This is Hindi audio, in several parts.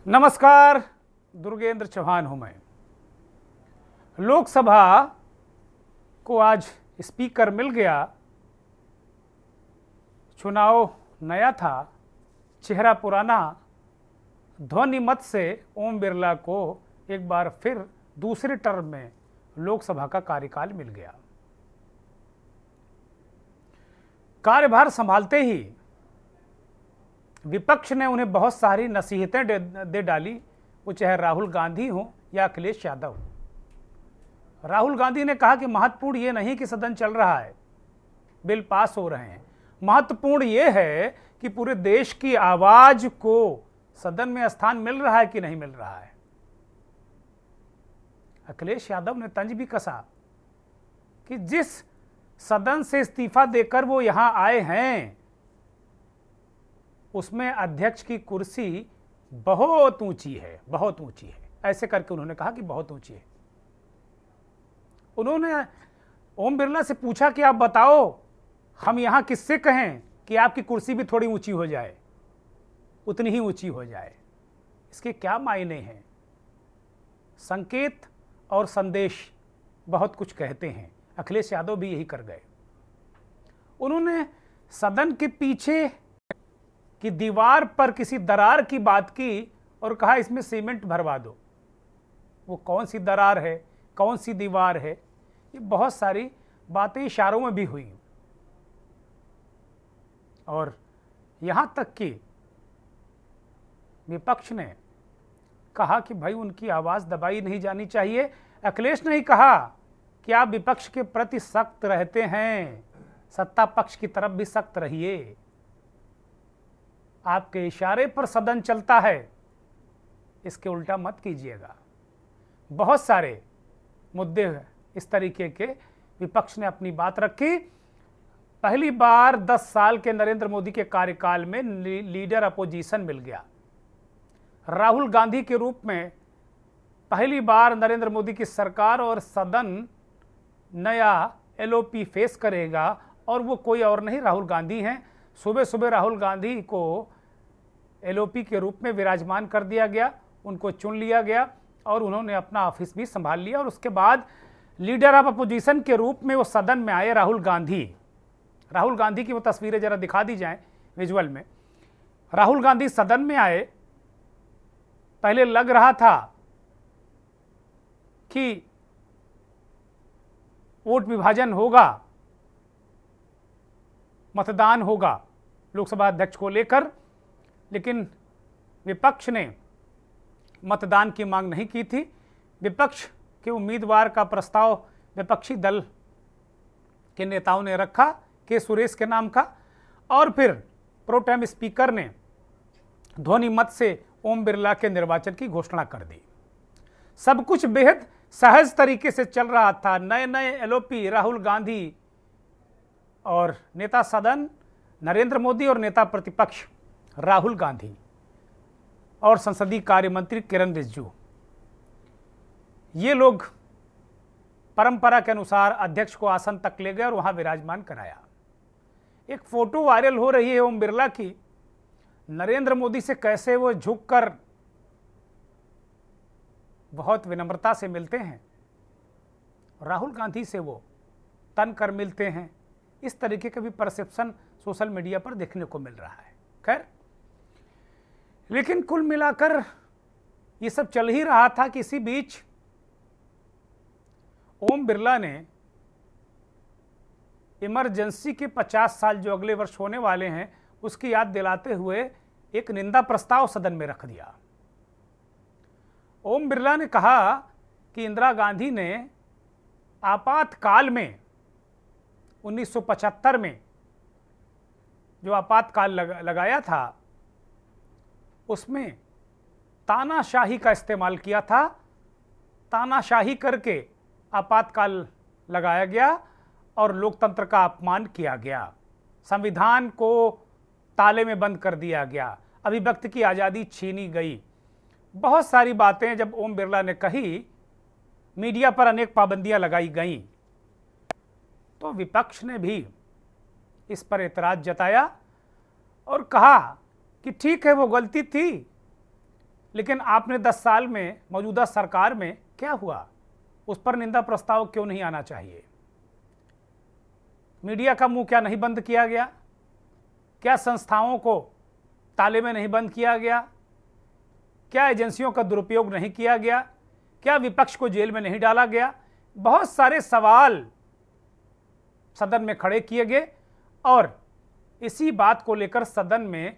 नमस्कार, दुर्गेंद्र चौहान हूं मैं। लोकसभा को आज स्पीकर मिल गया। चुनाव नया था, चेहरा पुराना। ध्वनि मत से ओम बिरला को एक बार फिर दूसरे टर्म में लोकसभा का कार्यकाल मिल गया। कार्यभार संभालते ही विपक्ष ने उन्हें बहुत सारी नसीहतें दे डाली, वो चाहे राहुल गांधी हो या अखिलेश यादव। राहुल गांधी ने कहा कि महत्वपूर्ण ये नहीं कि सदन चल रहा है, बिल पास हो रहे हैं, महत्वपूर्ण ये है कि पूरे देश की आवाज को सदन में स्थान मिल रहा है कि नहीं मिल रहा है। अखिलेश यादव ने तंज भी कसा कि जिस सदन से इस्तीफा देकर वो यहां आए हैं उसमें अध्यक्ष की कुर्सी बहुत ऊंची है, बहुत ऊंची है। ऐसे करके उन्होंने कहा कि बहुत ऊंची है। उन्होंने ओम बिरला से पूछा कि आप बताओ, हम यहां किससे कहें कि आपकी कुर्सी भी थोड़ी ऊंची हो जाए, उतनी ही ऊंची हो जाए। इसके क्या मायने हैं? संकेत और संदेश बहुत कुछ कहते हैं। अखिलेश यादव भी यही कर गए। उन्होंने सदन के पीछे की दीवार पर किसी दरार की बात की और कहा इसमें सीमेंट भरवा दो। वो कौन सी दरार है, कौन सी दीवार है, ये बहुत सारी बातें इशारों में भी हुई। और यहां तक कि विपक्ष ने कहा कि भाई उनकी आवाज दबाई नहीं जानी चाहिए। अखिलेश ने ही कहा कि आप विपक्ष के प्रति सख्त रहते हैं, सत्ता पक्ष की तरफ भी सख्त रहिए। आपके इशारे पर सदन चलता है, इसके उल्टा मत कीजिएगा। बहुत सारे मुद्दे इस तरीके के विपक्ष ने अपनी बात रखी। पहली बार 10 साल के नरेंद्र मोदी के कार्यकाल में लीडर अपोजिशन मिल गया। राहुल गांधी के रूप में पहली बार नरेंद्र मोदी की सरकार और सदन नया एलओपी फेस करेगा और वो कोई और नहीं, राहुल गांधी हैं। सुबह सुबह राहुल गांधी को एलओपी के रूप में विराजमान कर दिया गया, उनको चुन लिया गया और उन्होंने अपना ऑफिस भी संभाल लिया। और उसके बाद लीडर ऑफ अपोजिशन के रूप में वो सदन में आए राहुल गांधी। राहुल गांधी की वो तस्वीरें जरा दिखा दी जाएं विजुअल में। राहुल गांधी सदन में आए। पहले लग रहा था कि वोट विभाजन होगा, मतदान होगा लोकसभा अध्यक्ष को लेकर, लेकिन विपक्ष ने मतदान की मांग नहीं की थी। विपक्ष के उम्मीदवार का प्रस्ताव विपक्षी दल के नेताओं ने रखा, के सुरेश के नाम का, और फिर प्रोटेम स्पीकर ने ध्वनि मत से ओम बिरला के निर्वाचन की घोषणा कर दी। सब कुछ बेहद सहज तरीके से चल रहा था। नए नए एलओपी राहुल गांधी और नेता सदन नरेंद्र मोदी और नेता प्रतिपक्ष राहुल गांधी और संसदीय कार्य मंत्री किरण रिजिजू, ये लोग परंपरा के अनुसार अध्यक्ष को आसन तक ले गए और वहां विराजमान कराया। एक फोटो वायरल हो रही है ओम बिरला की, नरेंद्र मोदी से कैसे वो झुककर बहुत विनम्रता से मिलते हैं, राहुल गांधी से वो तन कर मिलते हैं। इस तरीके का भी परसेप्शन सोशल मीडिया पर देखने को मिल रहा है। खैर, लेकिन कुल मिलाकर ये सब चल ही रहा था कि इसी बीच ओम बिरला ने इमरजेंसी के 50 साल जो अगले वर्ष होने वाले हैं उसकी याद दिलाते हुए एक निंदा प्रस्ताव सदन में रख दिया। ओम बिरला ने कहा कि इंदिरा गांधी ने आपातकाल में 1975 में जो आपातकाल लगाया था उसमें तानाशाही का इस्तेमाल किया था। तानाशाही करके आपातकाल लगाया गया और लोकतंत्र का अपमान किया गया, संविधान को ताले में बंद कर दिया गया, अभिव्यक्ति की आज़ादी छीनी गई। बहुत सारी बातें जब ओम बिरला ने कही, मीडिया पर अनेक पाबंदियां लगाई गईं, तो विपक्ष ने भी इस पर एतराज जताया और कहा कि ठीक है वो गलती थी, लेकिन आपने 10 साल में मौजूदा सरकार में क्या हुआ, उस पर निंदा प्रस्ताव क्यों नहीं आना चाहिए? मीडिया का मुंह क्या नहीं बंद किया गया? क्या संस्थाओं को ताले में नहीं बंद किया गया? क्या एजेंसियों का दुरुपयोग नहीं किया गया? क्या विपक्ष को जेल में नहीं डाला गया? बहुत सारे सवाल सदन में खड़े किए गए और इसी बात को लेकर सदन में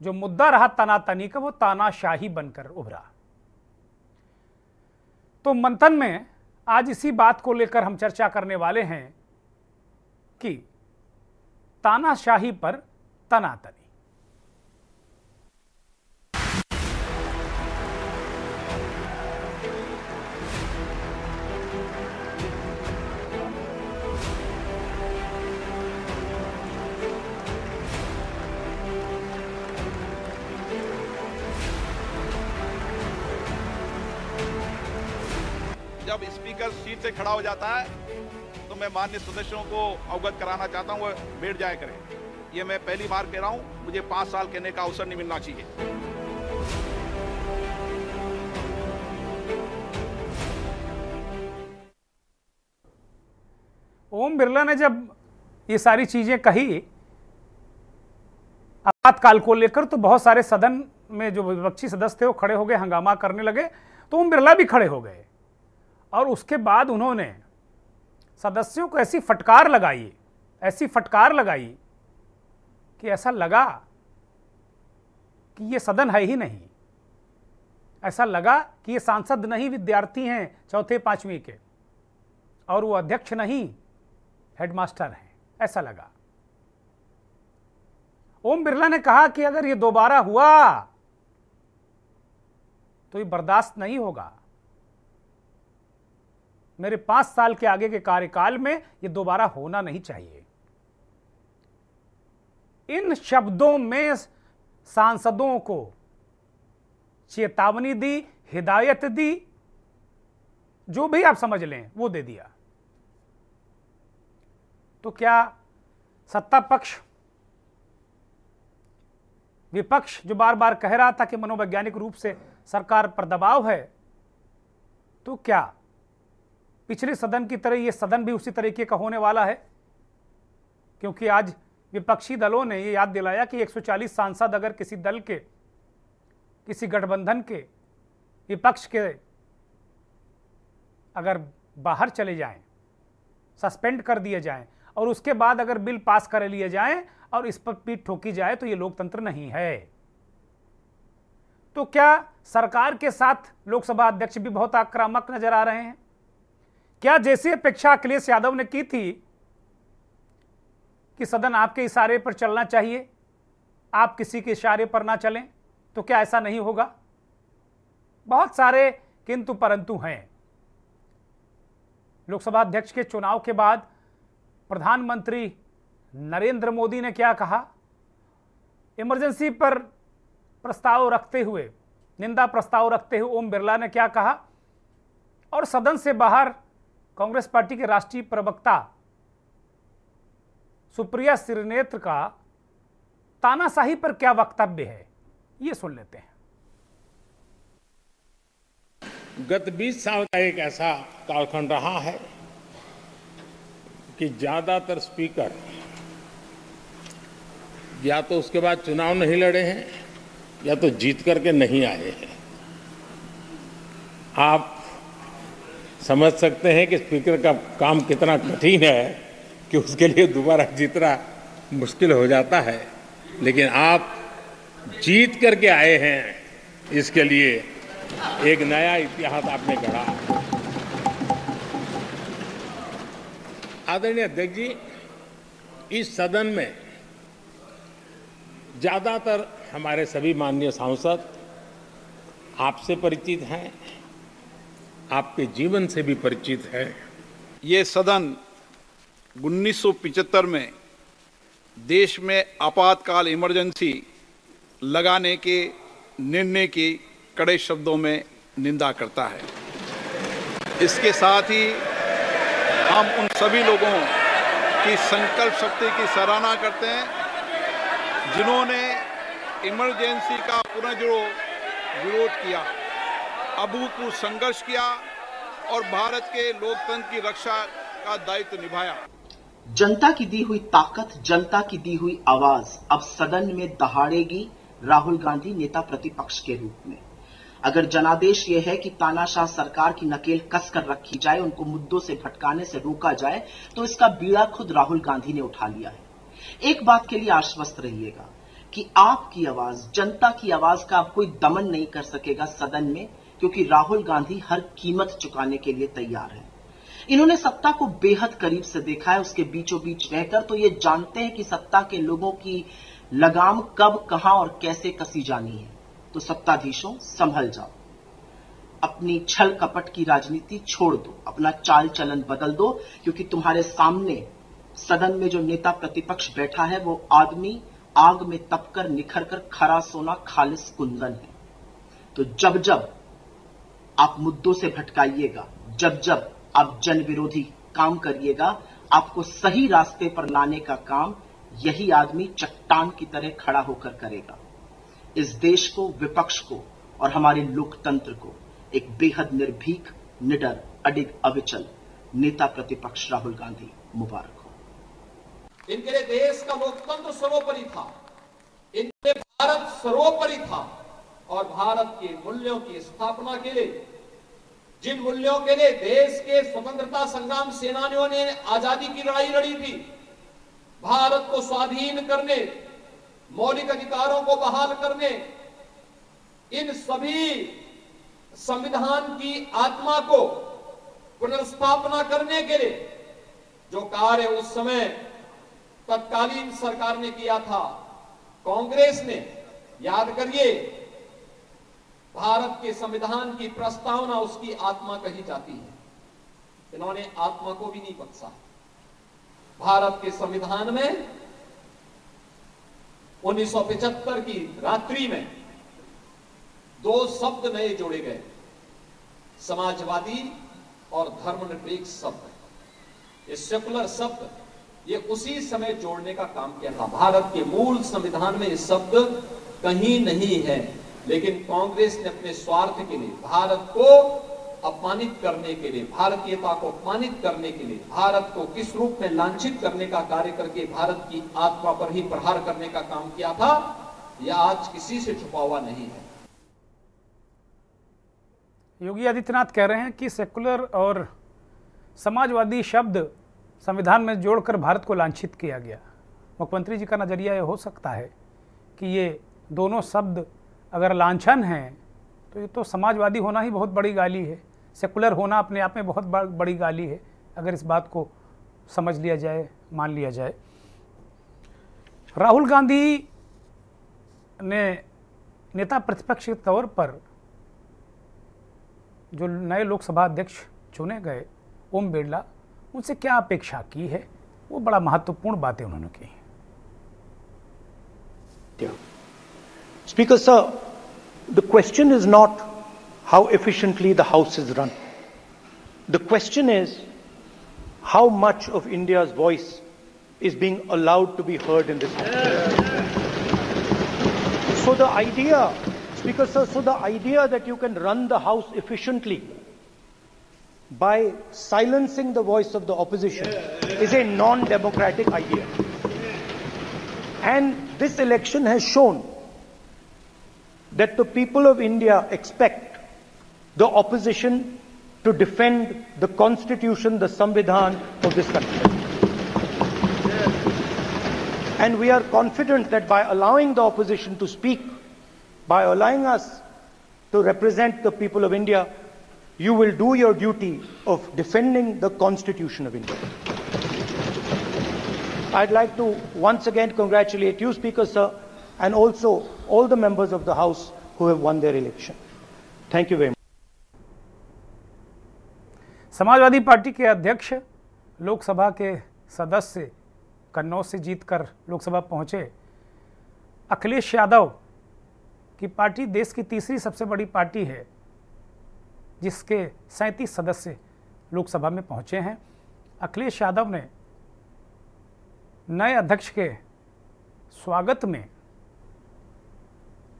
जो मुद्दा रहा तनातनी का, वो तानाशाही बनकर उभरा। तो मंथन में आज इसी बात को लेकर हम चर्चा करने वाले हैं कि तानाशाही पर तनातनी। जब स्पीकर सीट से खड़ा हो जाता है तो मैं माननीय सदस्यों को अवगत कराना चाहता हूं, वो बैठ जाया करें। ये मैं पहली बार कह रहा हूं, मुझे 5 साल कहने का अवसर नहीं मिलना चाहिए। ओम बिरला ने जब ये सारी चीजें कही आपातकाल को लेकर, तो बहुत सारे सदन में जो विपक्षी सदस्य थे वो खड़े हो गए, हंगामा करने लगे। तो ओम बिरला भी खड़े हो गए और उसके बाद उन्होंने सदस्यों को ऐसी फटकार लगाई कि ऐसा लगा कि ये सदन है ही नहीं। ऐसा लगा कि ये सांसद नहीं, विद्यार्थी हैं चौथे पांचवी के, और वो अध्यक्ष नहीं, हेडमास्टर हैं, ऐसा लगा। ओम बिरला ने कहा कि अगर ये दोबारा हुआ तो ये बर्दाश्त नहीं होगा। मेरे 5 साल के आगे के कार्यकाल में ये दोबारा होना नहीं चाहिए। इन शब्दों में सांसदों को चेतावनी दी, हिदायत दी, जो भी आप समझ लें वो दे दिया। तो क्या सत्ता पक्ष, विपक्ष जो बार बार कह रहा था कि मनोवैज्ञानिक रूप से सरकार पर दबाव है, तो क्या पिछले सदन की तरह ये सदन भी उसी तरीके का होने वाला है? क्योंकि आज विपक्षी दलों ने ये याद दिलाया कि 140 सांसद अगर किसी दल के, किसी गठबंधन के, विपक्ष के अगर बाहर चले जाएं, सस्पेंड कर दिए जाएं और उसके बाद अगर बिल पास कर लिए जाएं और इस पर पीठ ठोकी जाए, तो ये लोकतंत्र नहीं है। तो क्या सरकार के साथ लोकसभा अध्यक्ष भी बहुत आक्रामक नजर आ रहे हैं? क्या जैसी अपेक्षा अखिलेश यादव ने की थी कि सदन आपके इशारे पर चलना चाहिए, आप किसी के इशारे पर ना चलें, तो क्या ऐसा नहीं होगा? बहुत सारे किंतु परंतु हैं। लोकसभा अध्यक्ष के चुनाव के बाद प्रधानमंत्री नरेंद्र मोदी ने क्या कहा? इमरजेंसी पर प्रस्ताव रखते हुए, निंदा प्रस्ताव रखते हुए ओम बिरला ने क्या कहा? और सदन से बाहर कांग्रेस पार्टी के राष्ट्रीय प्रवक्ता सुप्रिया श्रीनेत्र का तानाशाही पर क्या वक्तव्य है, ये सुन लेते हैं। गत 20 साल का एक ऐसा कालखंड रहा है कि ज्यादातर स्पीकर या तो उसके बाद चुनाव नहीं लड़े हैं या तो जीत करके नहीं आए हैं। आप समझ सकते हैं कि स्पीकर का काम कितना कठिन है कि उसके लिए दोबारा जीतना मुश्किल हो जाता है, लेकिन आप जीत करके आए हैं, इसके लिए एक नया इतिहास आपने गढ़ा। आदरणीय अध्यक्ष जी, इस सदन में ज्यादातर हमारे सभी माननीय सांसद आपसे परिचित हैं, आपके जीवन से भी परिचित है। ये सदन 1975 में देश में आपातकाल इमरजेंसी लगाने के निर्णय की कड़े शब्दों में निंदा करता है। इसके साथ ही हम उन सभी लोगों की संकल्प शक्ति की सराहना करते हैं जिन्होंने इमरजेंसी का पुनः जो विरोध किया, अभूतपूर्व संघर्ष किया और भारत के लोकतंत्र की रक्षा का दायित्व निभाया। जनता की दी हुई ताकत, जनता की दी हुई आवाज अब सदन में दहाड़ेगी राहुल गांधी नेता प्रतिपक्ष के रूप में। अगर जनादेश यह है कि तानाशाह सरकार की नकेल कसकर रखी जाए, उनको मुद्दों से भटकाने से रोका जाए, तो इसका बीड़ा खुद राहुल गांधी ने उठा लिया है। एक बात के लिए आश्वस्त रहिएगा कि आपकी आवाज, जनता की आवाज का अब कोई दमन नहीं कर सकेगा सदन में, क्योंकि राहुल गांधी हर कीमत चुकाने के लिए तैयार है। इन्होंने सत्ता को बेहद करीब से देखा है, उसके बीचों बीच रहकर तो ये जानते हैं कि सत्ता के लोगों की लगाम कब, कहां और कैसे कसी जानी है। तो सत्ताधीशों, संभल जाओ, अपनी छल कपट की राजनीति छोड़ दो, अपना चाल चलन बदल दो, क्योंकि तुम्हारे सामने सदन में जो नेता प्रतिपक्ष बैठा है वो आदमी आग में तपकर निखरकर खरा सोना खालिस कुंदन है। तो जब जब आप मुद्दों से भटकाइएगा, जब जब आप जन विरोधी काम करिएगा, आपको सही रास्ते पर लाने का काम यही आदमी चट्टान की तरह खड़ा होकर करेगा। इस देश को, विपक्ष को और हमारे लोकतंत्र को एक बेहद निर्भीक, निडर, अडिग, अविचल नेता प्रतिपक्ष राहुल गांधी मुबारक हो। इनके लिए देश का लोकतंत्र सर्वोपरि था, इनके लिए भारत सर्वोपरि था और भारत के मूल्यों की स्थापना के लिए, जिन मूल्यों के लिए देश के स्वतंत्रता संग्राम सेनानियों ने आजादी की लड़ाई लड़ी थी, भारत को स्वाधीन करने, मौलिक अधिकारों को बहाल करने, इन सभी संविधान की आत्मा को पुनर्स्थापना करने के लिए जो कार्य उस समय तत्कालीन सरकार ने किया था, कांग्रेस ने, याद करिए, भारत के संविधान की प्रस्तावना उसकी आत्मा कही जाती है, इन्होंने आत्मा को भी नहीं बख्शा। भारत के संविधान में 1975 की रात्रि में 2 शब्द नए जोड़े गए, समाजवादी और धर्मनिरपेक्ष शब्द। ये सेकुलर शब्द ये उसी समय जोड़ने का काम किया था। भारत के मूल संविधान में ये शब्द कहीं नहीं है, लेकिन कांग्रेस ने अपने स्वार्थ के लिए, भारत को अपमानित करने के लिए, भारतीयता को अपमानित करने के लिए, भारत को किस रूप में लांछित करने का कार्य करके भारत की आत्मा पर ही प्रहार करने का काम किया था, यह आज किसी से छुपा हुआ नहीं है। योगी आदित्यनाथ कह रहे हैं कि सेकुलर और समाजवादी शब्द संविधान में जोड़कर भारत को लांछित किया गया। मुख्यमंत्री जी का नजरिया यह हो सकता है कि ये दोनों शब्द अगर लांछन हैं तो ये तो समाजवादी होना ही बहुत बड़ी गाली है, सेकुलर होना अपने आप में बहुत बड़ी गाली है, अगर इस बात को समझ लिया जाए, मान लिया जाए। राहुल गांधी ने नेता प्रतिपक्ष के तौर पर जो नए लोकसभा अध्यक्ष चुने गए, ओम बिरला, उनसे क्या अपेक्षा की है, वो बड़ा महत्वपूर्ण बातें उन्होंने की। Speaker sir, the question is not how efficiently the House is run. The question is how much of India's voice is being allowed to be heard in this House. So the idea, Speaker sir, so the idea that you can run the House efficiently by silencing the voice of the opposition is a non-democratic idea. And this election has shown that the people of India expect the opposition to defend the constitution, the Samvidhan of this country. And we are confident that by allowing the opposition to speak, by allowing us to represent the people of India, you will do your duty of defending the constitution of India. I'd like to once again congratulate you, Speaker sir, and also all the members of the House who have won their election. Thank you very much. Samajwadi party के अध्यक्ष, लोकसभा के सदस्य कन्नौज से जीतकर लोकसभा पहुंचे। अखिलेश यादव की पार्टी देश की तीसरी सबसे बड़ी पार्टी है, जिसके 37 सदस्य लोकसभा में पहुंचे हैं। अखिलेश यादव ने नए अध्यक्ष के स्वागत में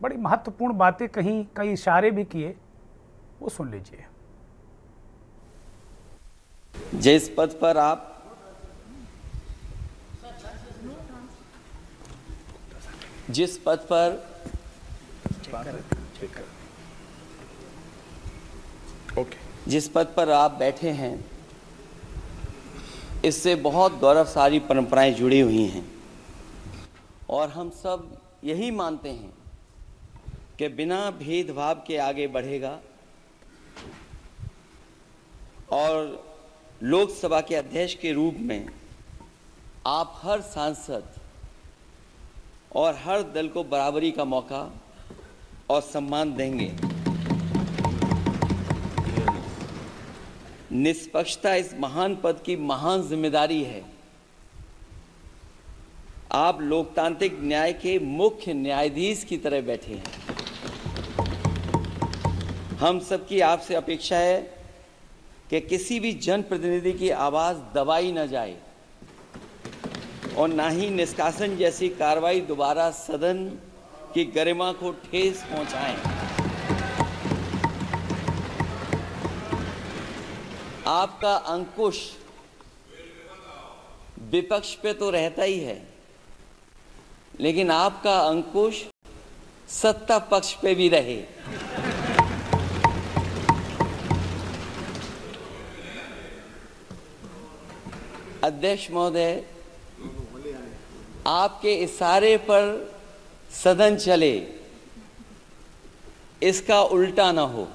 बड़ी महत्वपूर्ण बातें कहीं, कई इशारे भी किए, वो सुन लीजिए। जिस पद पर आप जिस पद पर आप बैठे हैं, इससे बहुत गौरवशाली परंपराएं जुड़ी हुई हैं और हम सब यही मानते हैं कि बिना भेदभाव के आगे बढ़ेगा और लोकसभा के अध्यक्ष के रूप में आप हर सांसद और हर दल को बराबरी का मौका और सम्मान देंगे। निष्पक्षता इस महान पद की महान जिम्मेदारी है। आप लोकतांत्रिक न्याय के मुख्य न्यायाधीश की तरह बैठे हैं। हम सबकी आपसे अपेक्षा है कि किसी भी जनप्रतिनिधि की आवाज़ दबाई न जाए और ना ही निष्कासन जैसी कार्रवाई दोबारा सदन की गरिमा को ठेस पहुंचाएं। आपका अंकुश विपक्ष पे तो रहता ही है, लेकिन आपका अंकुश सत्ता पक्ष पे भी रहे। अध्यक्ष महोदय, आपके इशारे पर सदन चले, इसका उल्टा ना हो।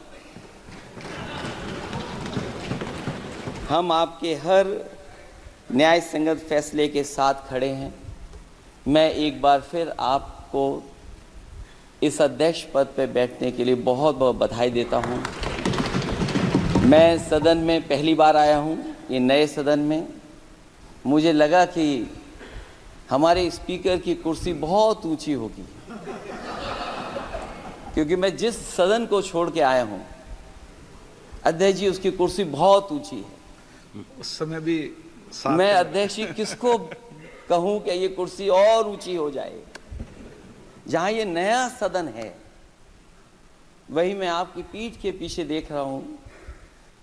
हम आपके हर न्याय संगत फैसले के साथ खड़े हैं। मैं एक बार फिर आपको इस अध्यक्ष पद पर बैठने के लिए बहुत बहुत बधाई देता हूं। मैं सदन में पहली बार आया हूं, ये नए सदन में। मुझे लगा कि हमारे स्पीकर की कुर्सी बहुत ऊंची होगी, क्योंकि मैं जिस सदन को छोड़ के आया हूं, अध्यक्ष जी, उसकी कुर्सी बहुत ऊंची है। उस समय भी मैं अध्यक्ष जी किसको कहूं कि ये कुर्सी और ऊंची हो जाए। जहां ये नया सदन है, वही मैं आपकी पीठ के पीछे देख रहा हूं,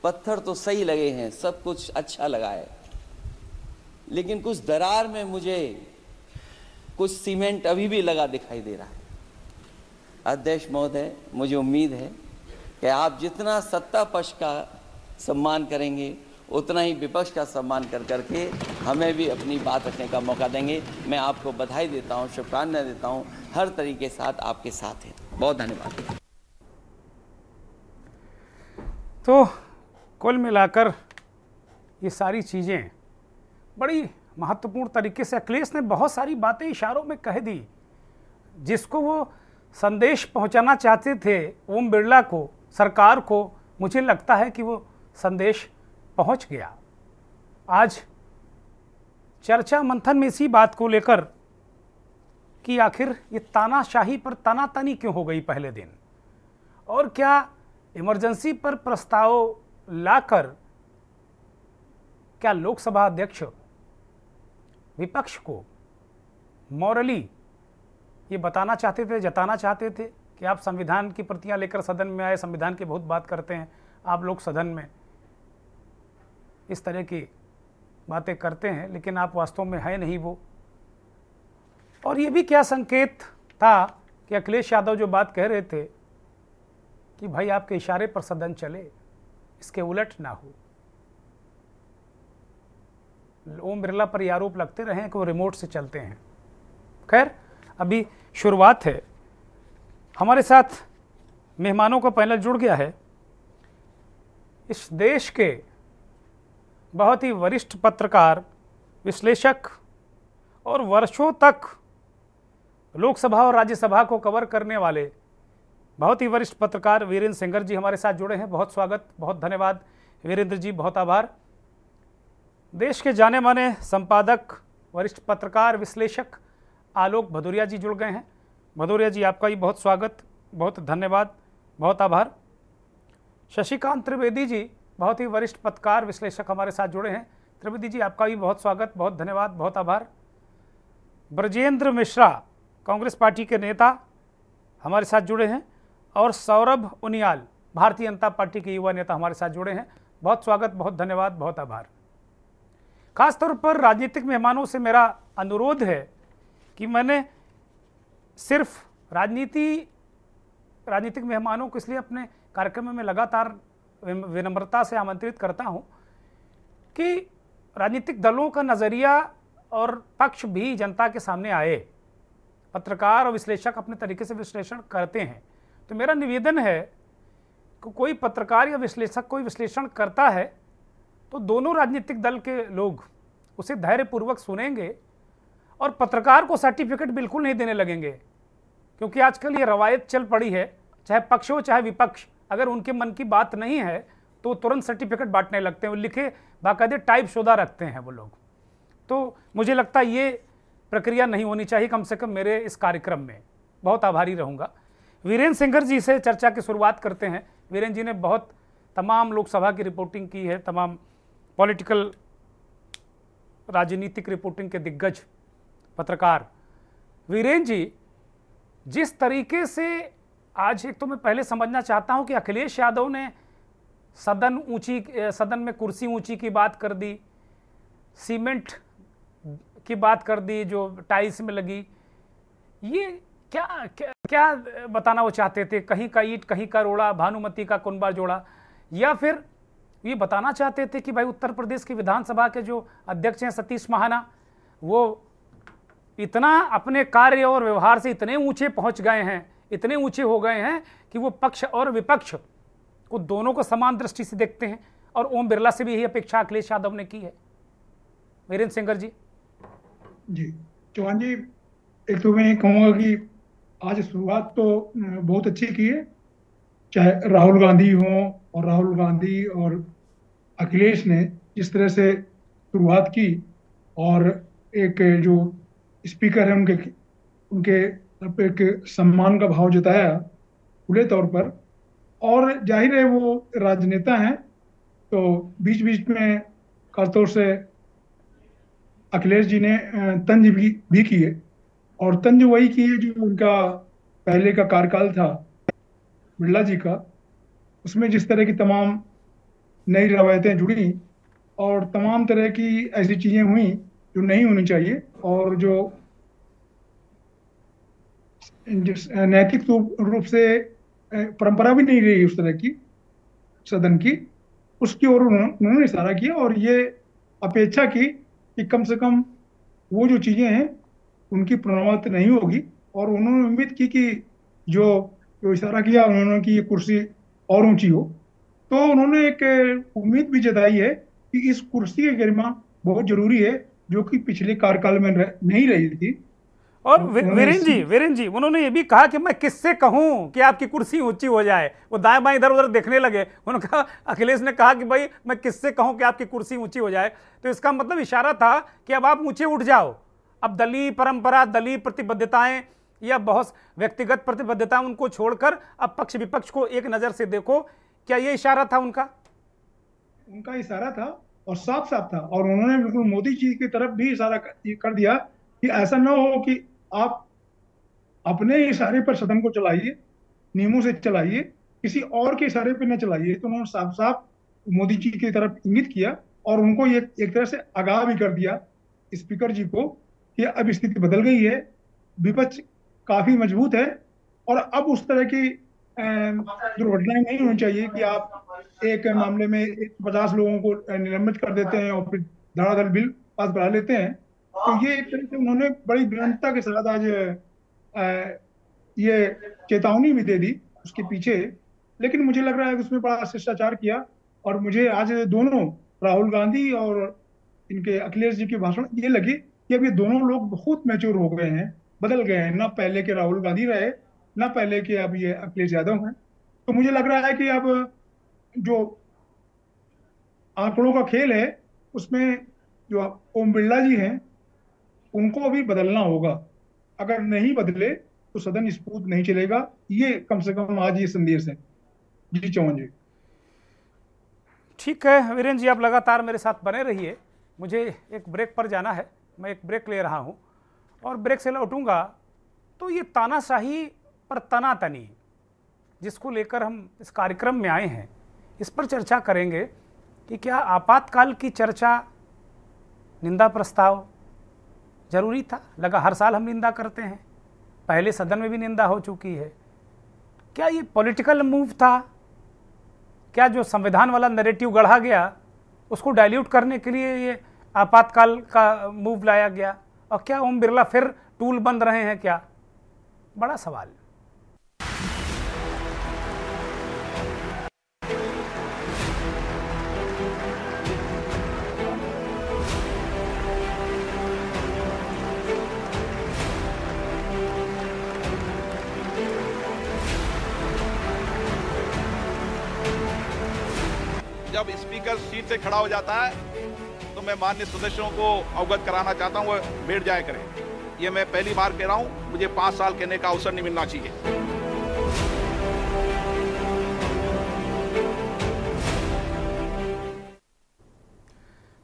पत्थर तो सही लगे हैं, सब कुछ अच्छा लगा है, लेकिन कुछ दरार में मुझे कुछ सीमेंट अभी भी लगा दिखाई दे रहा है। अध्यक्ष महोदय, मुझे उम्मीद है कि आप जितना सत्ता पक्ष का सम्मान करेंगे, उतना ही विपक्ष का सम्मान कर करके हमें भी अपनी बात रखने का मौका देंगे। मैं आपको बधाई देता हूं, शुभकामनाएं देता हूं, हर तरीके से आपके साथ हैं। बहुत धन्यवाद। तो कुल मिलाकर ये सारी चीज़ें बड़ी महत्वपूर्ण तरीके से अखिलेश ने बहुत सारी बातें इशारों में कह दी, जिसको वो संदेश पहुंचाना चाहते थे ओम बिरला को, सरकार को। मुझे लगता है कि वो संदेश पहुंच गया। आज चर्चा मंथन में इसी बात को लेकर कि आखिर ये तानाशाही पर तानातानी क्यों हो गई पहले दिन, और क्या इमरजेंसी पर प्रस्ताव लाकर क्या लोकसभा अध्यक्ष विपक्ष को मॉरली ये बताना चाहते थे, जताना चाहते थे कि आप संविधान की प्रतियां लेकर सदन में आए, संविधान की बहुत बात करते हैं आप लोग सदन में, इस तरह की बातें करते हैं, लेकिन आप वास्तव में है नहीं वो। और ये भी क्या संकेत था कि अखिलेश यादव जो बात कह रहे थे कि भाई आपके इशारे पर सदन चले, इसके उलट ना हो। ओम बिरला पर ये आरोप लगते रहे कि वो रिमोट से चलते हैं। खैर, अभी शुरुआत है। हमारे साथ मेहमानों का पैनल जुड़ गया है। इस देश के बहुत ही वरिष्ठ पत्रकार, विश्लेषक और वर्षों तक लोकसभा और राज्यसभा को कवर करने वाले बहुत ही वरिष्ठ पत्रकार वीरेंद्र सेंगर जी हमारे साथ जुड़े हैं। बहुत स्वागत, बहुत धन्यवाद वीरेंद्र जी, बहुत आभार। देश के जाने माने संपादक, वरिष्ठ पत्रकार, विश्लेषक आलोक भदौरिया जी जुड़ गए हैं। भदौरिया जी, आपका भी बहुत स्वागत, बहुत धन्यवाद, बहुत आभार। शशिकांत त्रिवेदी जी, बहुत ही वरिष्ठ पत्रकार, विश्लेषक हमारे साथ जुड़े हैं। त्रिवेदी जी, आपका भी बहुत स्वागत, बहुत धन्यवाद, बहुत आभार। ब्रजेंद्र मिश्रा, कांग्रेस पार्टी के नेता, हमारे साथ जुड़े हैं और सौरभ उनियाल भारतीय जनता पार्टी के युवा नेता हमारे साथ जुड़े हैं। बहुत स्वागत, बहुत धन्यवाद, बहुत आभार। खासतौर पर राजनीतिक मेहमानों से मेरा अनुरोध है कि मैंने सिर्फ राजनीतिक मेहमानों को इसलिए अपने कार्यक्रम में लगातार विनम्रता से आमंत्रित करता हूं कि राजनीतिक दलों का नज़रिया और पक्ष भी जनता के सामने आए। पत्रकार और विश्लेषक अपने तरीके से विश्लेषण करते हैं, तो मेरा निवेदन है कि कोई पत्रकार या विश्लेषक कोई विश्लेषण करता है तो दोनों राजनीतिक दल के लोग उसे धैर्यपूर्वक सुनेंगे और पत्रकार को सर्टिफिकेट बिल्कुल नहीं देने लगेंगे, क्योंकि आजकल ये रवायत चल पड़ी है, चाहे पक्ष हो चाहे विपक्ष, अगर उनके मन की बात नहीं है तो तुरंत सर्टिफिकेट बांटने लगते हैं, वो लिखे बाकायदे टाइप शुदा रखते हैं वो लोग। तो मुझे लगता है ये प्रक्रिया नहीं होनी चाहिए, कम से कम मेरे इस कार्यक्रम में। बहुत आभारी रहूँगा। वीरेंद्र सिंगर जी से चर्चा की शुरुआत करते हैं। वीरेंद्र जी ने बहुत तमाम लोकसभा की रिपोर्टिंग की है, तमाम पॉलिटिकल राजनीतिक रिपोर्टिंग के दिग्गज पत्रकार। वीरेंद्र जी, जिस तरीके से आज, एक तो मैं पहले समझना चाहता हूं कि अखिलेश यादव ने सदन में कुर्सी ऊंची की बात कर दी, सीमेंट की बात कर दी जो टाइल्स में लगी, ये क्या बताना वो चाहते थे? कहीं का ईंट कहीं का रोड़ा, भानुमति का कुनबा जोड़ा, या फिर ये बताना चाहते थे कि भाई उत्तर प्रदेश की विधानसभा के जो अध्यक्ष हैं सतीश महाना, वो इतना अपने कार्य और व्यवहार से इतने ऊंचे पहुंच गए हैं, इतने ऊंचे हो गए हैं कि वो पक्ष और विपक्ष को दोनों को समान दृष्टि से देखते हैं, और ओम बिरला से भी यही अपेक्षा अखिलेश यादव ने की है। वीरेंद्र सिंगर जी। जी चौहान जी, एक तो मैं कहूँगा कि आज शुरुआत तो बहुत अच्छी की है, चाहे राहुल गांधी हों, और राहुल गांधी और अखिलेश ने जिस तरह से शुरुआत की और एक जो स्पीकर है उनके एक सम्मान का भाव जताया खुले तौर पर, और जाहिर है वो राजनेता हैं तो बीच बीच में खासतौर से अखिलेश जी ने तंज भी किए, और तंज वही किए जो उनका पहले का कार्यकाल था बिरला जी का, उसमें जिस तरह की तमाम नई रवायतें जुड़ी और तमाम तरह की ऐसी चीज़ें हुई जो नहीं होनी चाहिए, और जो नैतिक रूप से परंपरा भी नहीं रही उस तरह की सदन की, उसकी ओर उन्होंने इशारा किया और ये अपेक्षा की कि कम से कम वो जो चीज़ें हैं उनकी पुनरावृत्ति नहीं होगी, और उन्होंने उम्मीद की कि जो इशारा किया उन्होंने कि ये कुर्सी और ऊंची हो, तो उन्होंने एक उम्मीद भी जताई है कि इस कुर्सी की गरिमा बहुत जरूरी है, जो कि पिछले कार्यकाल में नहीं रही थी। और वीरेंद्र जी उन्होंने ये भी कहा कि मैं किससे कहूं कि आपकी कुर्सी ऊंची हो जाए। वो दाएं बाएं इधर उधर देखने लगे, उन्होंने कहा, अखिलेश ने कहा कि भाई मैं किससे कहूं कि आपकी कुर्सी ऊंची हो जाए। तो इसका मतलब इशारा था कि अब आप ऊंचे उठ जाओ, अब दलीय परंपरा, दलीय प्रतिबद्धताएं या बहुत व्यक्तिगत प्रतिबद्धता उनको छोड़कर अब पक्ष विपक्ष को एक नजर से देखो। क्या ये इशारा था उनका इशारा था और साफ साफ था, और उन्होंने बिल्कुल मोदी जी की तरफ भी इशारा कर दिया कि ऐसा ना हो कि आप अपने इशारे पर सदन को चलाइए, नियमों से चलाइए, किसी और के इशारे पर न चलाइए। तो उन्होंने साफ साफ मोदी जी की तरफ इंगित किया और उनको ये एक तरह से आगाह भी कर दिया स्पीकर जी को कि अब स्थिति बदल गई है, विपक्ष काफी मजबूत है, और अब उस तरह की दुर्घटनाएं नहीं होनी चाहिए कि आप एक मामले में 50 लोगों को निलंबित कर देते हैं और फिर धड़ाधड़ बिल पास करा लेते हैं। तो ये एक तरह से उन्होंने बड़ी विनम्रता के साथ आज ये चेतावनी भी दे दी उसके पीछे, लेकिन मुझे लग रहा है कि उसमें बड़ा शिष्टाचार किया, और मुझे आज दोनों राहुल गांधी और इनके अखिलेश जी के भाषण ये लगे कि अब ये दोनों लोग बहुत मैच्योर हो गए हैं, बदल गए हैं, ना पहले के राहुल गांधी रहे ना पहले के अब ये अखिलेश यादव हैं। तो मुझे लग रहा है कि अब जो आंकड़ों का खेल है उसमें जो ओम बिरला जी हैं उनको अभी बदलना होगा, अगर नहीं बदले तो सदन स्फूर्त नहीं चलेगा। ये कम से कम आज ये संदेश है। जी चौहान जी। ठीक है वीरेंद्र जी, आप लगातार मेरे साथ बने रहिए, मुझे एक ब्रेक पर जाना है, मैं एक ब्रेक ले रहा हूं और ब्रेक से लौटूंगा तो ये तानाशाही पर तनातनी, जिसको लेकर हम इस कार्यक्रम में आए हैं, इस पर चर्चा करेंगे कि क्या आपातकाल की चर्चा, निंदा प्रस्ताव जरूरी था? लगा हर साल हम निंदा करते हैं, पहले सदन में भी निंदा हो चुकी है। क्या ये पॉलिटिकल मूव था? क्या जो संविधान वाला नैरेटिव गढ़ा गया उसको डाइल्यूट करने के लिए ये आपातकाल का मूव लाया गया? और क्या ओम बिरला फिर टूल बन रहे हैं क्या? बड़ा सवाल। जब स्पीकर सीट से खड़ा हो जाता है तो मैं माननीय सदस्यों को अवगत कराना चाहता हूं, वो बैठ जाया करें। ये मैं पहली बार कह रहा हूं, मुझे 5 साल कहने का अवसर नहीं मिलना चाहिए।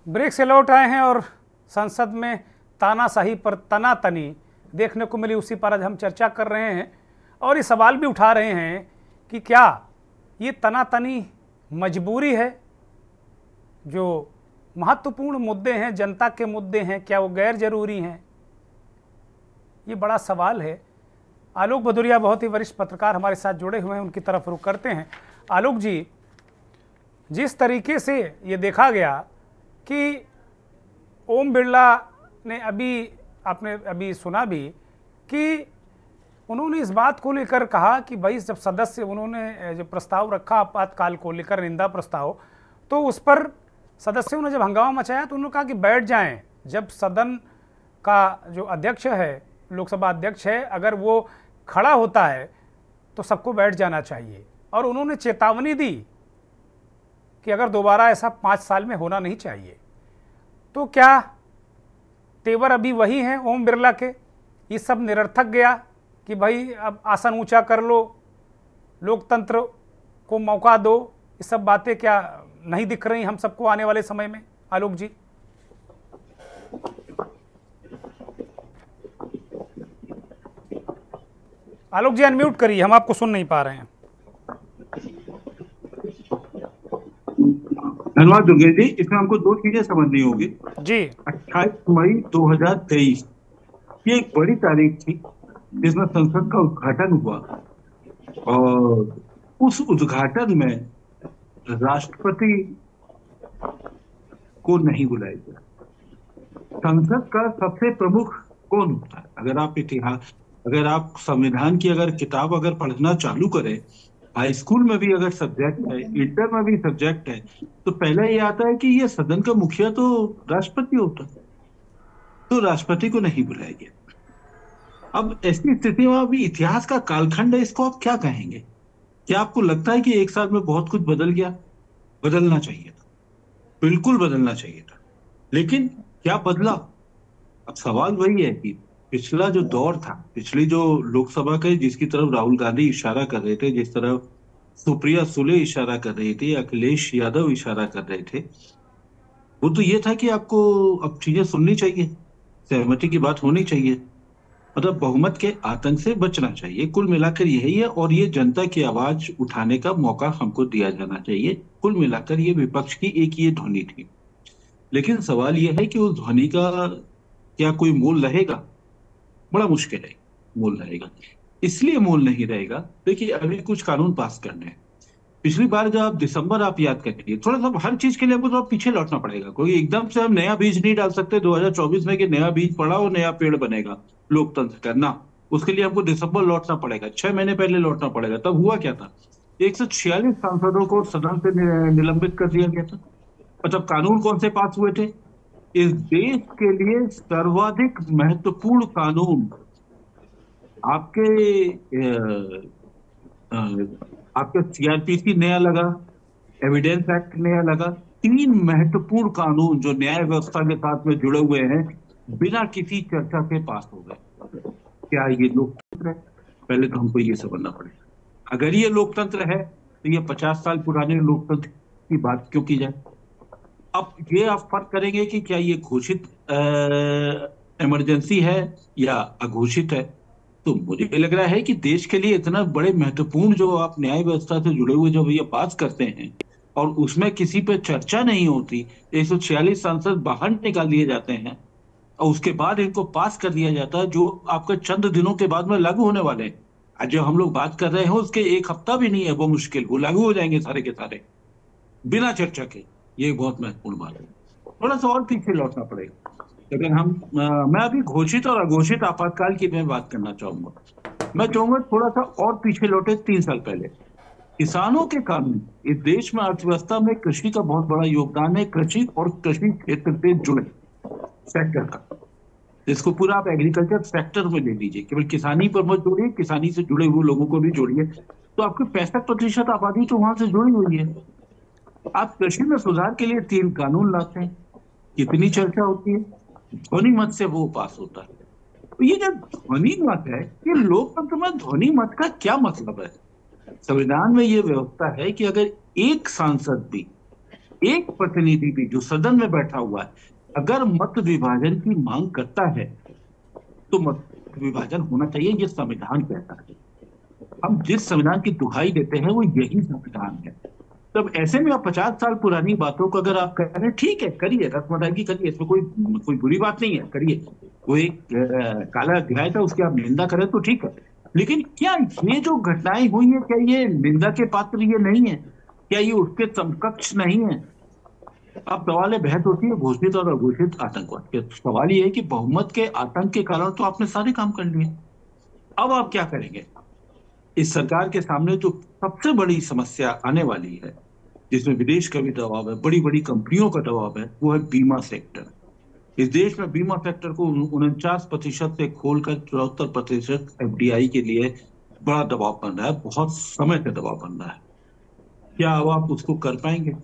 ब्रेक से लौट आए हैं और संसद में तानाशाही पर तनातनी देखने को मिली, उसी पर आज हम चर्चा कर रहे हैं और ये सवाल भी उठा रहे हैं कि क्या ये तनातनी मजबूरी है? जो महत्वपूर्ण मुद्दे हैं, जनता के मुद्दे हैं, क्या वो गैर जरूरी हैं? ये बड़ा सवाल है। आलोक भदौरिया बहुत ही वरिष्ठ पत्रकार हमारे साथ जुड़े हुए हैं, उनकी तरफ रुख करते हैं। आलोक जी, जिस तरीके से ये देखा गया कि ओम बिरला ने आपने अभी सुना भी कि उन्होंने इस बात को लेकर कहा कि भाई जब सदस्य उन्होंने जो प्रस्ताव रखा आपातकाल को लेकर, निंदा प्रस्ताव, तो उस पर सदस्यों ने जब हंगामा मचाया तो उन्होंने कहा कि बैठ जाएं। जब सदन का जो अध्यक्ष है, लोकसभा अध्यक्ष है, अगर वो खड़ा होता है तो सबको बैठ जाना चाहिए। और उन्होंने चेतावनी दी कि अगर दोबारा ऐसा 5 साल में होना नहीं चाहिए। तो क्या तेवर अभी वही हैं ओम बिरला के? ये सब निरर्थक गया कि भाई अब आसन ऊंचा कर लो, लोकतंत्र को मौका दो, ये सब बातें क्या नहीं दिख रही हम सबको आने वाले समय में? आलोक जी। आलोक जी अनम्यूट करिए, हम आपको सुन नहीं पा रहे हैं। धन्यवाद दुर्गेश जी। इसमें हमको 2 चीजें समझनी होगी जी। 28 मई 2023 ये एक बड़ी तारीख थी जिसमें संसद का उद्घाटन हुआ और उस उद्घाटन में राष्ट्रपति को नहीं बुलाया गया। संसद का सबसे प्रमुख कौन होता है? अगर आप संविधान की किताब पढ़ना चालू करें, हाई स्कूल में भी अगर सब्जेक्ट है, इंटर में भी सब्जेक्ट है, तो पहले ये आता है कि ये सदन का मुखिया तो राष्ट्रपति होता है। तो राष्ट्रपति को नहीं बुलाया गया। अब ऐसी स्थिति में अभी इतिहास का कालखंड है, इसको आप क्या कहेंगे? क्या आपको लगता है कि 1 साल में बहुत कुछ बदल गया? बदलना चाहिए था, बिल्कुल बदलना चाहिए था, लेकिन क्या बदला? अब सवाल वही है कि पिछला जो दौर था, पिछली जो लोकसभा के जिसकी तरफ राहुल गांधी इशारा कर रहे थे, जिस तरफ सुप्रिया सुले इशारा कर रही थी, अखिलेश यादव इशारा कर रहे थे, वो तो ये था कि आपको अब चीजें सुननी चाहिए, सहमति की बात होनी चाहिए, मतलब बहुमत के आतंक से बचना चाहिए। कुल मिलाकर यही है और ये जनता की आवाज उठाने का मौका हमको दिया जाना चाहिए। कुल मिलाकर ये विपक्ष की एक ये ध्वनि थी। लेकिन सवाल यह है कि उस ध्वनि का क्या कोई मोल रहेगा? बड़ा मुश्किल है मोल रहेगा। इसलिए मोल नहीं रहेगा, देखिए अभी कुछ कानून पास करने हैं। पिछली बार जब आप दिसंबर आप याद करिए, थोड़ा सा हर चीज के लिए हमको थोड़ा पीछे लौटना पड़ेगा। कोई एकदम से हम नया बीज नहीं डाल सकते 2024 में कि नया बीज पड़ा और नया पेड़ बनेगा लोकतंत्र का, ना। उसके लिए हमको दिसंबर लौटना पड़ेगा, 6 महीने पहले लौटना पड़ेगा। तब हुआ क्या था? 146 सांसदों को सदन से निलंबित कर दिया गया था। मतलब कानून कौन से पास हुए थे? इस देश के लिए सर्वाधिक महत्वपूर्ण कानून आपके सीआरपीसी नया लगा, एविडेंस एक्ट नया लगा। 3 महत्वपूर्ण कानून जो न्याय व्यवस्था के साथ में जुड़े हुए हैं बिना किसी चर्चा के पास हो गए। क्या ये लोकतंत्र है? पहले तो हमको ये समझना पड़ेगा। अगर ये लोकतंत्र है तो ये 50 साल पुराने लोकतंत्र की बात क्यों की जाए? अब ये आप फर्क करेंगे कि क्या ये घोषित इमरजेंसी है या अघोषित है। तो मुझे लग रहा है कि देश के लिए इतना बड़े महत्वपूर्ण जो आप न्याय व्यवस्था से जुड़े हुए जब ये पास करते हैं और उसमें किसी पे चर्चा नहीं होती, 146 सांसद बाहर निकाल दिए जाते हैं और उसके बाद इनको पास कर दिया जाता है जो आपका चंद दिनों के बाद में लागू होने वाले हैं। आज जो हम लोग बात कर रहे हैं उसके एक हफ्ता भी नहीं है, वो मुश्किल, वो लागू हो जाएंगे सारे के सारे बिना चर्चा के। ये बहुत महत्वपूर्ण बात है। थोड़ा सा और पीछे लौटना पड़ेगा। लेकिन मैं अभी घोषित और अघोषित आपातकाल की मैं बात करना चाहूंगा। मैं चाहूंगा थोड़ा सा और पीछे लौटे 3 साल पहले। किसानों के कानून, इस देश में अर्थव्यवस्था में कृषि का बहुत बड़ा योगदान है। कृषि और कृषि क्षेत्र से जुड़े सेक्टर का, जिसको पूरा आप एग्रीकल्चर सेक्टर में ले लीजिए, केवल किसानी पर मत जोड़िए, किसानी से जुड़े हुए लोगों को भी जोड़िए, तो आपकी 65% आबादी तो वहां से जुड़ी हुई है। आप कृषि में सुधार के लिए 3 कानून लाते हैं, कितनी चर्चा होती है, ध्वनि मत से वो पास होता है। तो ये जो ध्वनि मत है, ये लोकतंत्र में ध्वनि मत का क्या मतलब है? संविधान में ये व्यवस्था है कि अगर एक सांसद भी, एक प्रतिनिधि भी जो सदन में बैठा हुआ है, अगर मत विभाजन की मांग करता है तो मत विभाजन होना चाहिए। ये संविधान कहता है। हम जिस संविधान की दुहाई देते हैं वो यही संविधान है। तब ऐसे में आप 50 साल पुरानी बातों को अगर आप कह रहे हैं, ठीक है, करिए, रस्म अदायगी करिए, इसमें कोई बुरी बात नहीं है, करिए। वो एक काला अध्याय था, उसकी आप निंदा करें तो ठीक है। लेकिन क्या ये जो घटनाएं हुई है, क्या ये निंदा के पात्र ये नहीं है? क्या ये उसके समकक्ष नहीं है? अब सवाल है, बहस होती है घोषित और अघोषित आतंकवाद। सवाल ये है कि बहुमत के आतंक के कारण तो आपने सारे काम कर लिए, अब आप क्या करेंगे? इस सरकार के सामने जो सबसे बड़ी समस्या आने वाली है, जिसमें विदेश का भी दबाव है, बड़ी बड़ी कंपनियों का दबाव है, वो है बीमा सेक्टर। इस देश में बीमा सेक्टर को 49% से खोलकर 74% FDI के लिए बड़ा दबाव बन रहा है, बहुत समय से दबाव बन रहा है। क्या अब आप उसको कर पाएंगे?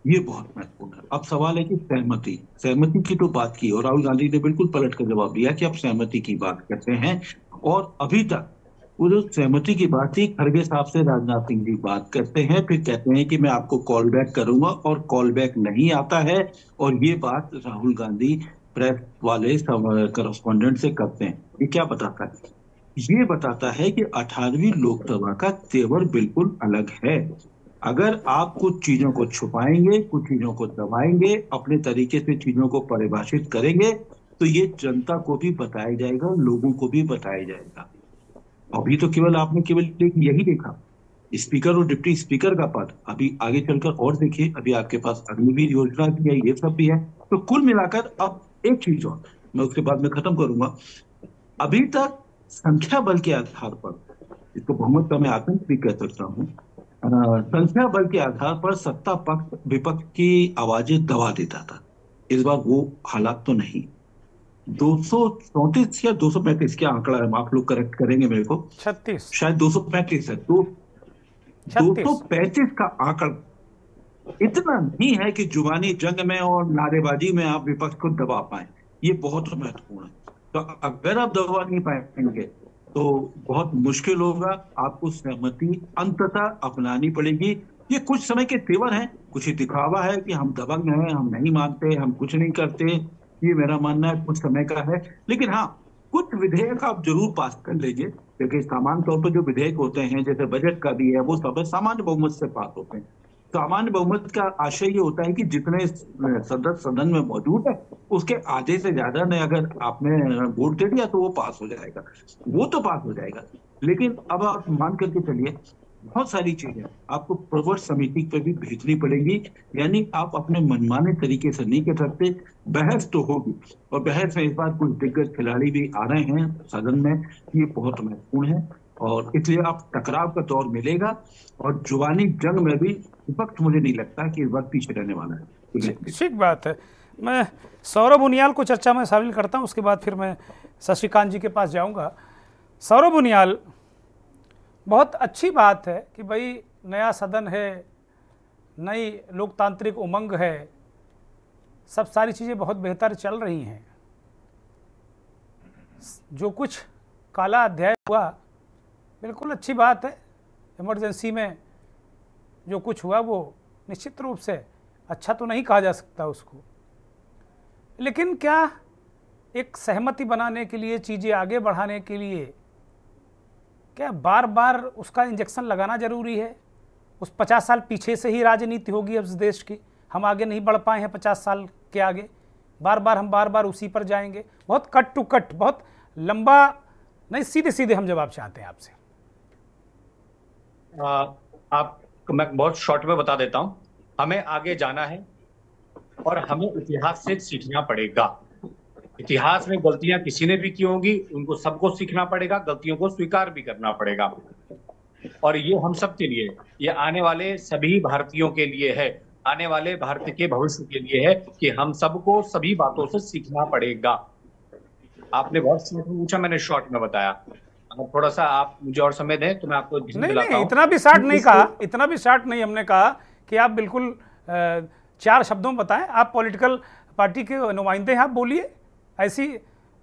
ये बहुत महत्वपूर्ण है। अब सवाल है कि सहमति की तो बात की और राहुल गांधी ने बिल्कुल पलट कर जवाब दिया कि आप सहमति की बात करते हैं, और अभी तक वो जो सहमति की बात थी, खड़गे साहब से राजनाथ सिंह जी बात करते हैं, फिर कहते हैं कि मैं आपको कॉल बैक करूंगा, और कॉल बैक नहीं आता है। और ये बात राहुल गांधी प्रेस वाले करस्पॉन्डेंट से करते हैं। ये क्या बताता है? ये बताता है कि 18वीं लोकसभा का तेवर बिल्कुल अलग है। अगर आप कुछ चीजों को छुपाएंगे, कुछ चीजों को दबाएंगे, अपने तरीके से चीजों को परिभाषित करेंगे, तो ये जनता को भी बताया जाएगा, लोगों को भी बताया जाएगा। अभी तो केवल आपने यही देखा, स्पीकर और डिप्टी स्पीकर का पद। अभी आगे चलकर और देखिए, अभी आपके पास अग्निवीर योजना भी है, ये सब भी है। तो कुल मिलाकर अब एक चीज और, मैं उसके बाद में खत्म करूंगा। अभी तक संख्या बल के आधार पर, इसको बहुमत का मैं आतंक भी कह सकता हूँ, संख्या बल के आधार पर सत्ता पक्ष विपक्ष की आवाजें दबा देता था। इस बार वो हालात तो नहीं। 234 या 235 क्या आंकड़ा है, आप लोग करेक्ट करेंगे मेरे को, 36 शायद 235 है। तो 235 का आंकड़ा इतना नहीं है कि जुबानी जंग में और नारेबाजी में आप विपक्ष को दबा पाए। ये बहुत महत्वपूर्ण है। तो अगर आप दबा नहीं पाएंगे तो बहुत मुश्किल होगा। आपको सहमति अंततः अपनानी पड़ेगी। ये कुछ समय के तेवर हैं, कुछ दिखावा है कि हम दबंग हैं, हम नहीं मानते, हम कुछ नहीं करते, ये मेरा मानना है, कुछ समय का है। लेकिन हाँ, कुछ विधेयक आप जरूर पास कर लीजिए, क्योंकि सामान्य तौर पर जो विधेयक होते हैं, जैसे बजट का भी है, वो सब सामान्य बहुमत से पास होते हैं। सामान्य बहुमत का आशय ये होता है कि जितने सदस्य सदन में मौजूद है, उसके आधे से ज्यादा ने अगर आपने वोट दे दिया तो वो पास हो जाएगा, वो तो पास हो जाएगा। लेकिन अब आप मान करके चलिए, बहुत सारी चीजें आपको प्रवर समिति पर भी भेजनी पड़ेगी। यानी आप अपने मनमाने तरीके से नहीं कर सकते। बहस तो होगी, और बहस में इस बार कुछ दिग्गज खिलाड़ी भी आ रहे हैं सदन में, ये बहुत महत्वपूर्ण है। और इसलिए आप टकराव का दौर मिलेगा, और जुबानी जंग में भी विपक्ष मुझे नहीं लगता कि इस वक्त पीछे रहने वाला है। ठीक बात है। मैं सौरभ उनियाल को चर्चा में शामिल करता हूं, उसके बाद फिर मैं शशिकांत जी के पास जाऊंगा। सौरभ उनियाल, बहुत अच्छी बात है कि भाई नया सदन है, नई लोकतांत्रिक उमंग है, सब सारी चीज़ें बहुत बेहतर चल रही हैं। जो कुछ काला अध्याय हुआ, बिल्कुल अच्छी बात है। इमरजेंसी में जो कुछ हुआ वो निश्चित रूप से अच्छा तो नहीं कहा जा सकता उसको, लेकिन क्या एक सहमति बनाने के लिए, चीज़ें आगे बढ़ाने के लिए क्या बार बार उसका इंजेक्शन लगाना जरूरी है? उस 50 साल पीछे से ही राजनीति होगी अब इस देश की। हम आगे नहीं बढ़ पाए हैं 50 साल के आगे, हम बार बार उसी पर जाएंगे। बहुत कट टू कट, बहुत लंबा नहीं, सीधे सीधे हम जवाब चाहते हैं आपसे। मैं बहुत शॉर्ट में बता देता हूं। हमें आगे जाना है और हमें इतिहास से सीखना पड़ेगा। इतिहास में गलतियां किसी ने भी की होंगी, उनको सबको सीखना पड़ेगा, गलतियों को स्वीकार भी करना पड़ेगा। और ये हम सब के लिए, ये आने वाले सभी भारतीयों के लिए है, आने वाले भारत के भविष्य के लिए है कि हम सबको सभी बातों से सीखना पड़ेगा। आपने बहुत शॉर्ट में पूछा, मैंने शॉर्ट में बताया। अगर थोड़ा सा आप मुझे और समय दें तो मैं आपको नहीं, इतना भी शॉर्ट नहीं कहा, इतना भी शॉर्ट नहीं हमने कहा कि आप बिल्कुल 4 शब्दों में बताएं। आप पॉलिटिकल पार्टी के नुमाइंदे हैं, आप बोलिए। ऐसी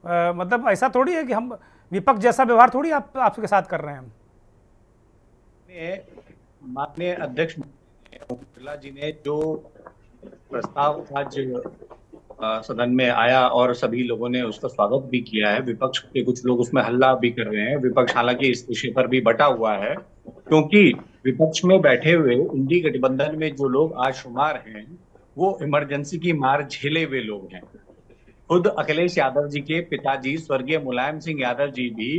मतलब ऐसा थोड़ी है कि हम विपक्ष जैसा व्यवहार थोड़ी आपके साथ कर रहे हैं। माननीय अध्यक्ष ओम बिरला जी ने जो प्रस्ताव आज सदन में आया और सभी लोगों ने उसका स्वागत भी किया है, विपक्ष के कुछ लोग उसमें हल्ला भी कर रहे हैं। विपक्ष हालांकि इस विषय पर भी बटा हुआ है, क्योंकि विपक्ष में बैठे हुए इंडी गठबंधन में जो लोग आज शुमार हैं वो इमरजेंसी की मार झेले हुए लोग हैं। खुद अखिलेश यादव जी के पिताजी स्वर्गीय मुलायम सिंह यादव जी भी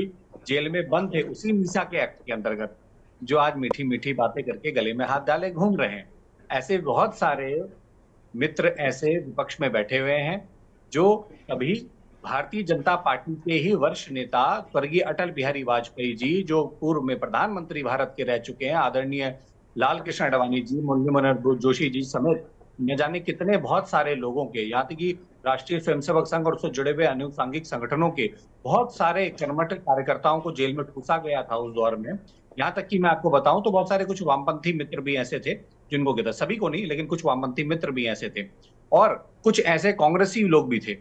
जेल में बंद थे उसी मीसा के एक्ट के अंतर्गत, जो आज मीठी मीठी बातें करके गले में हाथ डाले घूम रहे हैं। ऐसे बहुत सारे मित्र ऐसे विपक्ष में बैठे हुए हैं जो कभी भारतीय जनता पार्टी के ही वरिष्ठ नेता स्वर्गीय अटल बिहारी वाजपेयी जी, जो पूर्व में प्रधानमंत्री भारत के रह चुके हैं, आदरणीय लाल कृष्ण आडवाणी जी, मुरली मनोहर जोशी जी समेत न जाने कितने बहुत सारे लोगों के, यहाँ तक कि राष्ट्रीय स्वयंसेवक संघ और उससे जुड़े हुए अनुसांगिक संगठनों के बहुत सारे कर्मठ कार्यकर्ताओं को जेल में ठूसा गया था उस दौर में। यहाँ तक कि मैं आपको बताऊं तो बहुत सारे कुछ वामपंथी मित्र भी ऐसे थे जिनको कहता, सभी को नहीं लेकिन कुछ वामपंथी मित्र भी ऐसे थे, और कुछ ऐसे कांग्रेसी लोग भी थे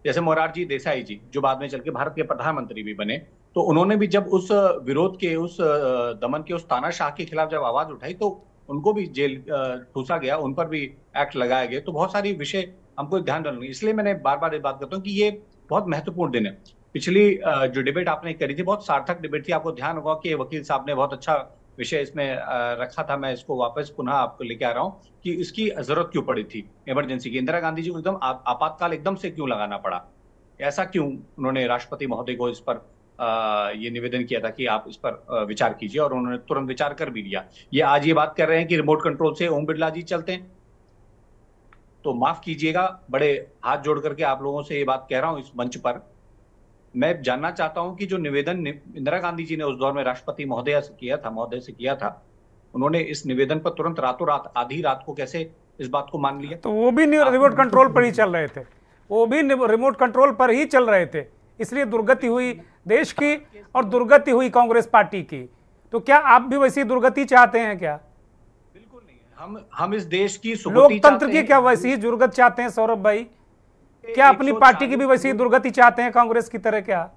जैसे मोरारजी देसाई जी, जो बाद में चल के भारत के प्रधानमंत्री भी बने। तो उन्होंने भी जब उस विरोध के, उस दमन के, उस तानाशाह के खिलाफ जब आवाज उठाई तो उनको भी जेल ठूसा गया, उन पर भी एक्ट लगाए गए। तो बहुत सारी विषय हमको ध्यान रखना, इसलिए मैंने बार बार ये बात करता हूँ कि ये बहुत महत्वपूर्ण दिन है। पिछली जो डिबेट आपने करी थी बहुत सार्थक डिबेट थी, आपको ध्यान होगा कि वकील साहब ने बहुत अच्छा विषय इसमें रखा था। मैं इसको वापस पुनः आपको लेके आ रहा हूँ कि इसकी जरूरत क्यों पड़ी थी इमरजेंसी की, इंदिरा गांधी जी को एकदम आपातकाल एकदम से क्यों लगाना पड़ा, ऐसा क्यों उन्होंने राष्ट्रपति महोदय को इस पर ये निवेदन किया था कि आप इस पर विचार कीजिए, और उन्होंने तुरंत विचार कर भी लिया। ये आज ये बात कर रहे हैं कि रिमोट कंट्रोल से ओम बिरला जी चलते हैं, तो माफ कीजिएगा, बड़े हाथ जोड़ करके आप लोगों से ये बात कह रहा हूं इस मंच पर। मैं जानना चाहता हूं कि जो निवेदन इंदिरा गांधी जी ने उस दौर में राष्ट्रपति महोदय से किया था, उन्होंने इस निवेदन पर तुरंत रातों रात, आधी रात को कैसे इस बात को मान लिया? तो वो भी रिमोट कंट्रोल पर ही चल रहे थे, वो भी रिमोट कंट्रोल पर ही चल रहे थे, इसलिए दुर्गति हुई देश की और दुर्गति हुई कांग्रेस पार्टी की। तो क्या आप भी वैसी दुर्गति चाहते हैं क्या? बिल्कुल नहीं, हम इस देश की लोकतंत्र की क्या वैसी ही दुर्गति चाहते हैं सौरभ भाई? क्या अपनी पार्टी की भी वैसी दुर्गति चाहते हैं कांग्रेस की तरह? क्या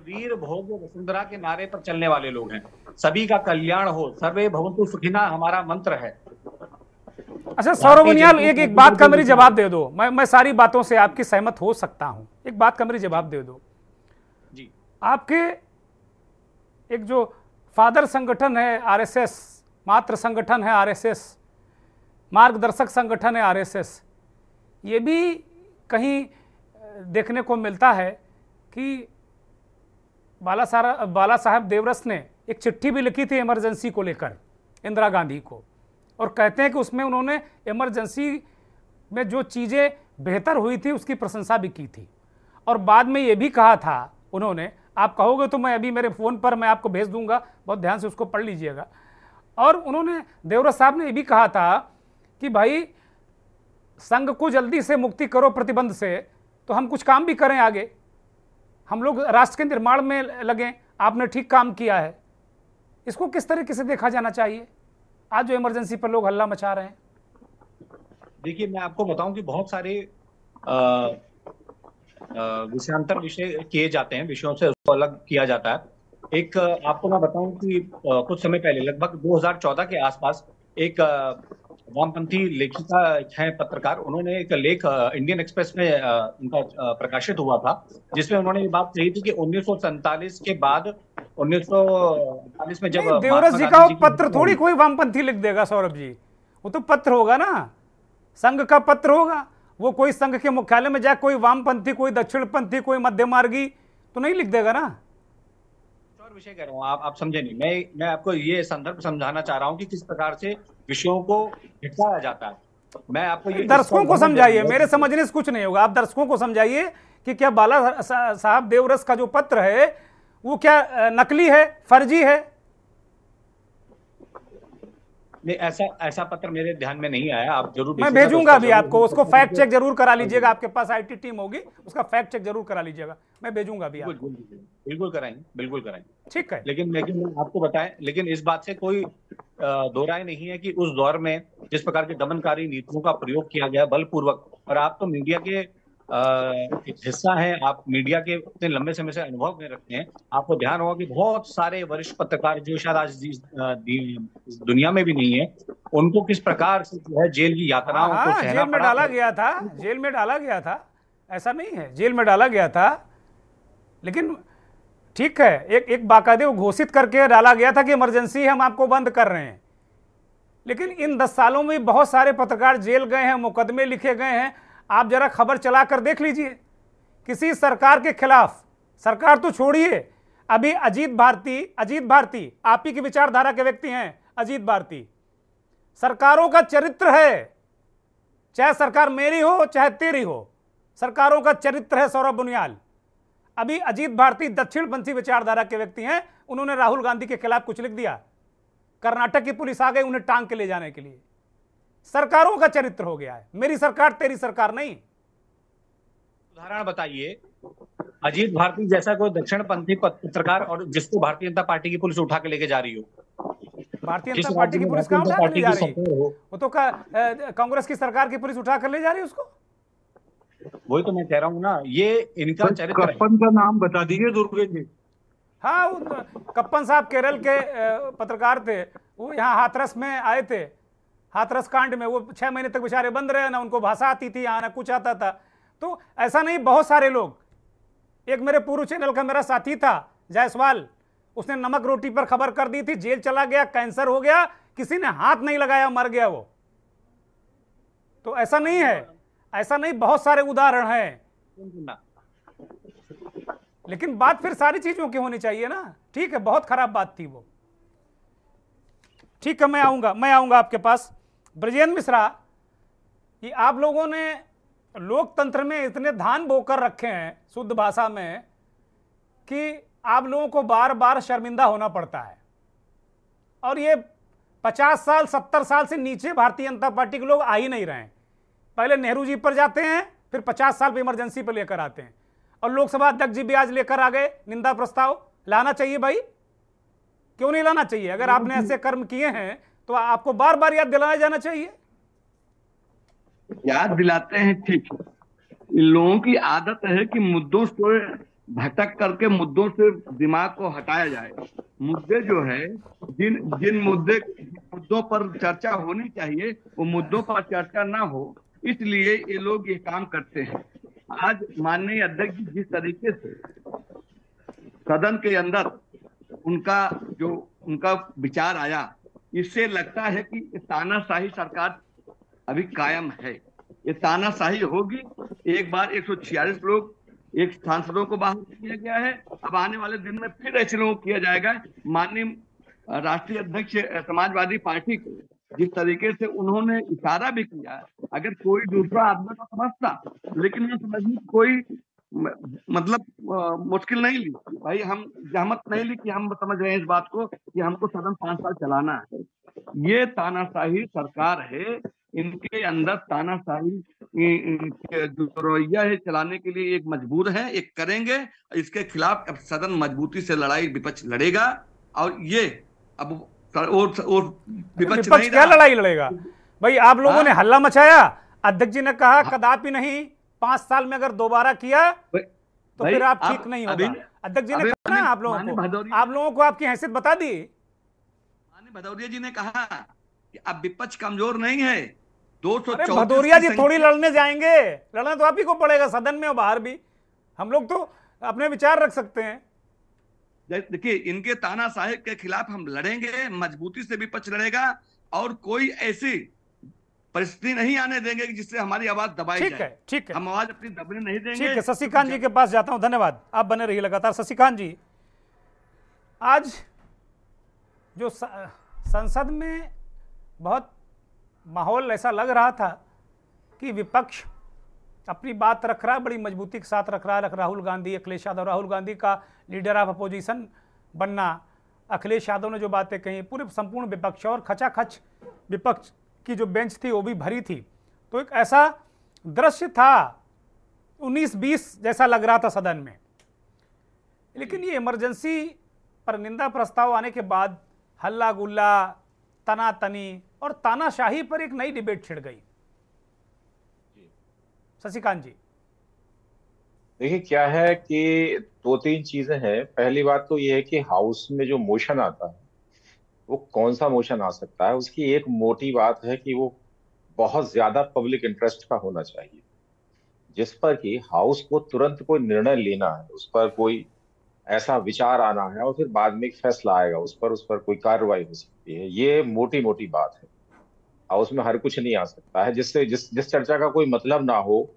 वीर भोग वसुंधरा के नारे पर चलने वाले लोग हैं। सभी का कल्याण हो, सर्वे भवन्तु सुखिनः हमारा मंत्र है। अच्छा सौरभ उनियाल, एक बात का मेरी जवाब दे दो। मैं सारी बातों से आपकी सहमत हो सकता हूं, एक बात का मेरी जवाब दे दो जी। आपके एक जो फादर संगठन है आरएसएस, मात्र संगठन है आरएसएस, मार्गदर्शक संगठन है आरएसएस, ये भी कहीं देखने को मिलता है कि बाला साहब देवरस ने एक चिट्ठी भी लिखी थी इमरजेंसी को लेकर इंदिरा गांधी को, और कहते हैं कि उसमें उन्होंने इमरजेंसी में जो चीज़ें बेहतर हुई थी उसकी प्रशंसा भी की थी, और बाद में ये भी कहा था उन्होंने, आप कहोगे तो मैं अभी मेरे फ़ोन पर मैं आपको भेज दूंगा, बहुत ध्यान से उसको पढ़ लीजिएगा। और उन्होंने देवरस साहब ने ये भी कहा था कि भाई संघ को जल्दी से मुक्ति करो प्रतिबंध से, तो हम कुछ काम भी करें आगे, हम लोग राष्ट्र के निर्माण में लगें। आपने ठीक काम किया है। इसको किस तरीके से देखा जाना चाहिए आज जो इमरजेंसी पर लोग हल्ला मचा रहे हैं? देखिए, मैं आपको बताऊं कि बहुत सारे विषयांतर विषय किए जाते हैं, विषयों से उसको अलग किया जाता है। एक आपको मैं बताऊं कि कुछ समय पहले लगभग 2014 के आसपास एक वामपंथी लेखिका हैं, पत्रकार, उन्होंने एक लेख इंडियन एक्सप्रेस में उनका प्रकाशित हुआ था, जिसमें उन्होंने ये बात कही थी कि 1947 के बाद 1948 में जब देवरस जी का पत्र थोड़ी कोई वामपंथी लिख देगा सौरभ जी, वो तो पत्र होगा ना, संघ का पत्र होगा। वो कोई संघ के मुख्यालय में जाए कोई वामपंथी, कोई दक्षिणपंथी, कोई मध्य मार्गी तो नहीं लिख देगा ना। और विषय कह रहा हूँ, आप समझे नहीं। मैं आपको ये संदर्भ समझाना चाह रहा हूँ कि किस प्रकार से विषयों को झटकाया जाता है। मैं आपको ये दर्शकों को समझाइए, मेरे समझने से कुछ नहीं होगा। आप दर्शकों को समझाइए कि क्या बाला साहब देवरस का जो पत्र है वो क्या नकली है, फर्जी है? नहीं, ऐसा पत्र मेरे ध्यान में नहीं आया। आप जरूर, मैं भेजूंगा अभी आपको, उसको फैक्ट चेक जरूर करा लीजिएगा। आपके पास आईटी टीम होगी, उसका फैक्ट चेक जरूर करा लीजिएगा। मैं भेजूंगा अभी आपको। बिल्कुल कराएंगे, बिल्कुल कराएंगे। ठीक है। लेकिन आपको बताएं, लेकिन इस बात से कोई दो राय नहीं है कि उस दौर में जिस प्रकार की दमनकारी नीतियों का प्रयोग किया गया बलपूर्वक, और आप तो मीडिया के एक हिस्सा है, आप मीडिया के इतने लंबे समय से अनुभव में रखते हैं, आपको ध्यान होगा कि बहुत सारे वरिष्ठ पत्रकार जो शायद आज दुनिया में भी नहीं है, उनको किस प्रकार से जो है जेल की यातनाओं को सहना जेल में डाला गया था, जेल में डाला गया था, ऐसा नहीं है, जेल में डाला गया था। लेकिन ठीक है, एक बाकायदे वो घोषित करके डाला गया था कि इमरजेंसी हम आपको बंद कर रहे हैं। लेकिन इन 10 सालों में बहुत सारे पत्रकार जेल गए हैं, मुकदमे लिखे गए हैं। आप जरा खबर चला कर देख लीजिए, किसी सरकार के खिलाफ, सरकार तो छोड़िए, अभी अजीत भारती आप ही की विचारधारा के व्यक्ति हैं। अजीत भारती सरकारों का चरित्र है, चाहे सरकार मेरी हो चाहे तेरी हो, सरकारों का चरित्र है। सौरभ बुनियाल, अभी अजीत भारती दक्षिणपंथी विचारधारा के व्यक्ति हैं, उन्होंने राहुल गांधी के खिलाफ कुछ लिख दिया, कर्नाटक की पुलिस आ गई उन्हें टांग के ले जाने के लिए। सरकारों का चरित्र हो गया है, मेरी सरकार तेरी सरकार नहीं। उदाहरण बताइए, अजीत भारती जैसा कोई दक्षिणपंथी पत्रकार और जिसको भारतीय जनता पार्टी की पुलिस उठा के लेके जा रही हो। भारतीय जनता पार्टी की पुलिस कहां उठा के ले जा रही है? वो तो कांग्रेस की सरकार की पुलिस उठा कर ले जा रही है उसको। वही तो मैं कह रहा हूं ना, ये इनका चरित्र है। कप्पन का नाम बता दीजिए दुर्गे जी। हाँ, कप्पन साहब केरल के पत्रकार थे, वो यहाँ हाथरस में आए थे, हाथरस कांड में वो 6 महीने तक बेचारे बंद रहे, ना उनको भाषा आती थी, यहाँ ना कुछ आता था। तो ऐसा नहीं, बहुत सारे लोग, एक मेरे पूर्व चैनल का मेरा साथी था जायसवाल, उसने नमक रोटी पर खबर कर दी थी, जेल चला गया, कैंसर हो गया, किसी ने हाथ नहीं लगाया, मर गया वो। तो ऐसा नहीं है, ऐसा नहीं, बहुत सारे उदाहरण हैं। लेकिन बात फिर सारी चीजों की होनी चाहिए ना। ठीक है, बहुत खराब बात थी वो। ठीक है, मैं आऊंगा आपके पास। ब्रजेंद्र मिश्रा, कि आप लोगों ने लोकतंत्र में इतने धान बोकर रखे हैं शुद्ध भाषा में कि आप लोगों को बार बार शर्मिंदा होना पड़ता है। और ये 50 साल 70 साल से नीचे भारतीय जनता पार्टी के लोग आ ही नहीं रहे हैं। पहले नेहरू जी पर जाते हैं, फिर 50 साल पर इमरजेंसी पर लेकर आते हैं, और लोकसभा अध्यक्ष जी भी आज लेकर आ गए निंदा प्रस्ताव। लाना चाहिए भाई, क्यों नहीं लाना चाहिए? अगर आपने ऐसे कर्म किए हैं तो आपको बार बार याद दिलाया जाना चाहिए। याद दिलाते हैं, ठीक है। इन लोगों की आदत है कि मुद्दों से भटक करके मुद्दों से दिमाग को हटाया जाए। मुद्दे जो है, जिन मुद्दों पर चर्चा होनी चाहिए वो मुद्दों पर चर्चा ना हो, इसलिए ये लोग ये काम करते हैं। आज माननीय अध्यक्ष जी जिस तरीके से सदन के अंदर उनका विचार आया, इससे लगता है कि तानाशाही सरकार अभी कायम है। ये तानाशाही होगी। एक बार 146 लोग, एक सांसदों को बाहर किया गया है, अब आने वाले दिन में फिर ऐसे लोगों को किया जाएगा। माननीय राष्ट्रीय अध्यक्ष समाजवादी पार्टी को जिस तरीके से उन्होंने इशारा भी किया, अगर कोई दूसरा आदमी तो समझता, लेकिन ये समझने की कोई मतलब मुश्किल नहीं ली भाई, हम जहमत नहीं ली कि हम समझ रहे हैं इस बात को कि हमको सदन 5 साल चलाना है। ये तानाशाही सरकार है, इनके अंदर तानाशाही जो रवैया है चलाने के लिए एक मजबूर है, एक करेंगे। इसके खिलाफ अब सदन मजबूती से लड़ाई विपक्ष लड़ेगा। और ये अब विपक्ष नहीं, क्या लड़ाई लड़ेगा भाई? आप लोगों ने हल्ला मचाया, अध्यक्ष जी ने कहा कदापि नहीं, 5 साल में अगर दोबारा किया तो फिर आप ठीक नहीं होगा। अध्यक्ष जी ने कहा ना आप लोगों को आपकी हैसियत बता दी। माननीय भदौरिया जी ने कहा कि अब विपक्ष कमजोर नहीं है। अरे भदौरिया जी थोड़ी लड़ने जाएंगे, लड़ना तो आप ही को पड़ेगा, सदन में और बाहर भी। हम लोग तो अपने विचार रख सकते हैं। देखिए, इनके तानाशाही के खिलाफ हम लड़ेंगे, मजबूती से विपक्ष लड़ेगा, और कोई ऐसी परिस्थिति नहीं आने देंगे कि जिससे हमारी आवाज दबाई जाए। ठीक है, हम आवाज अपनी दबने नहीं देंगे। ठीक है, शशिकांत जी के पास जाता हूं। धन्यवाद, आप बने रहिए लगातार। शशिकांत जी, आज जो संसद में बहुत माहौल ऐसा लग रहा था कि विपक्ष अपनी बात रख रहा है, बड़ी मजबूती के साथ रख रहा है। राहुल गांधी, अखिलेश यादव, राहुल गांधी का लीडर ऑफ अपोजिशन बनना, अखिलेश यादव ने जो बातें कही, पूरे संपूर्ण विपक्ष, और खचाखच विपक्ष की जो बेंच थी वो भी भरी थी। तो एक ऐसा दृश्य था 19-20 जैसा लग रहा था सदन में। लेकिन ये इमरजेंसी पर निंदा प्रस्ताव आने के बाद हल्ला गुल्ला, तनातनी और तानाशाही पर एक नई डिबेट छिड़ गई। शशिकांत जी, देखिए क्या है कि 2-3 चीजें हैं। पहली बात तो ये है कि हाउस में जो मोशन आता है वो कौन सा मोशन आ सकता है, उसकी एक मोटी बात है कि वो बहुत ज्यादा पब्लिक इंटरेस्ट का होना चाहिए, जिस पर कि हाउस को तुरंत कोई निर्णय लेना है, उस पर कोई ऐसा विचार आना है और फिर बाद में एक फैसला आएगा, उस पर कोई कार्रवाई हो सकती है। ये मोटी मोटी बात है। हाउस में हर कुछ नहीं आ सकता है जिससे जिस चर्चा का कोई मतलब ना हो,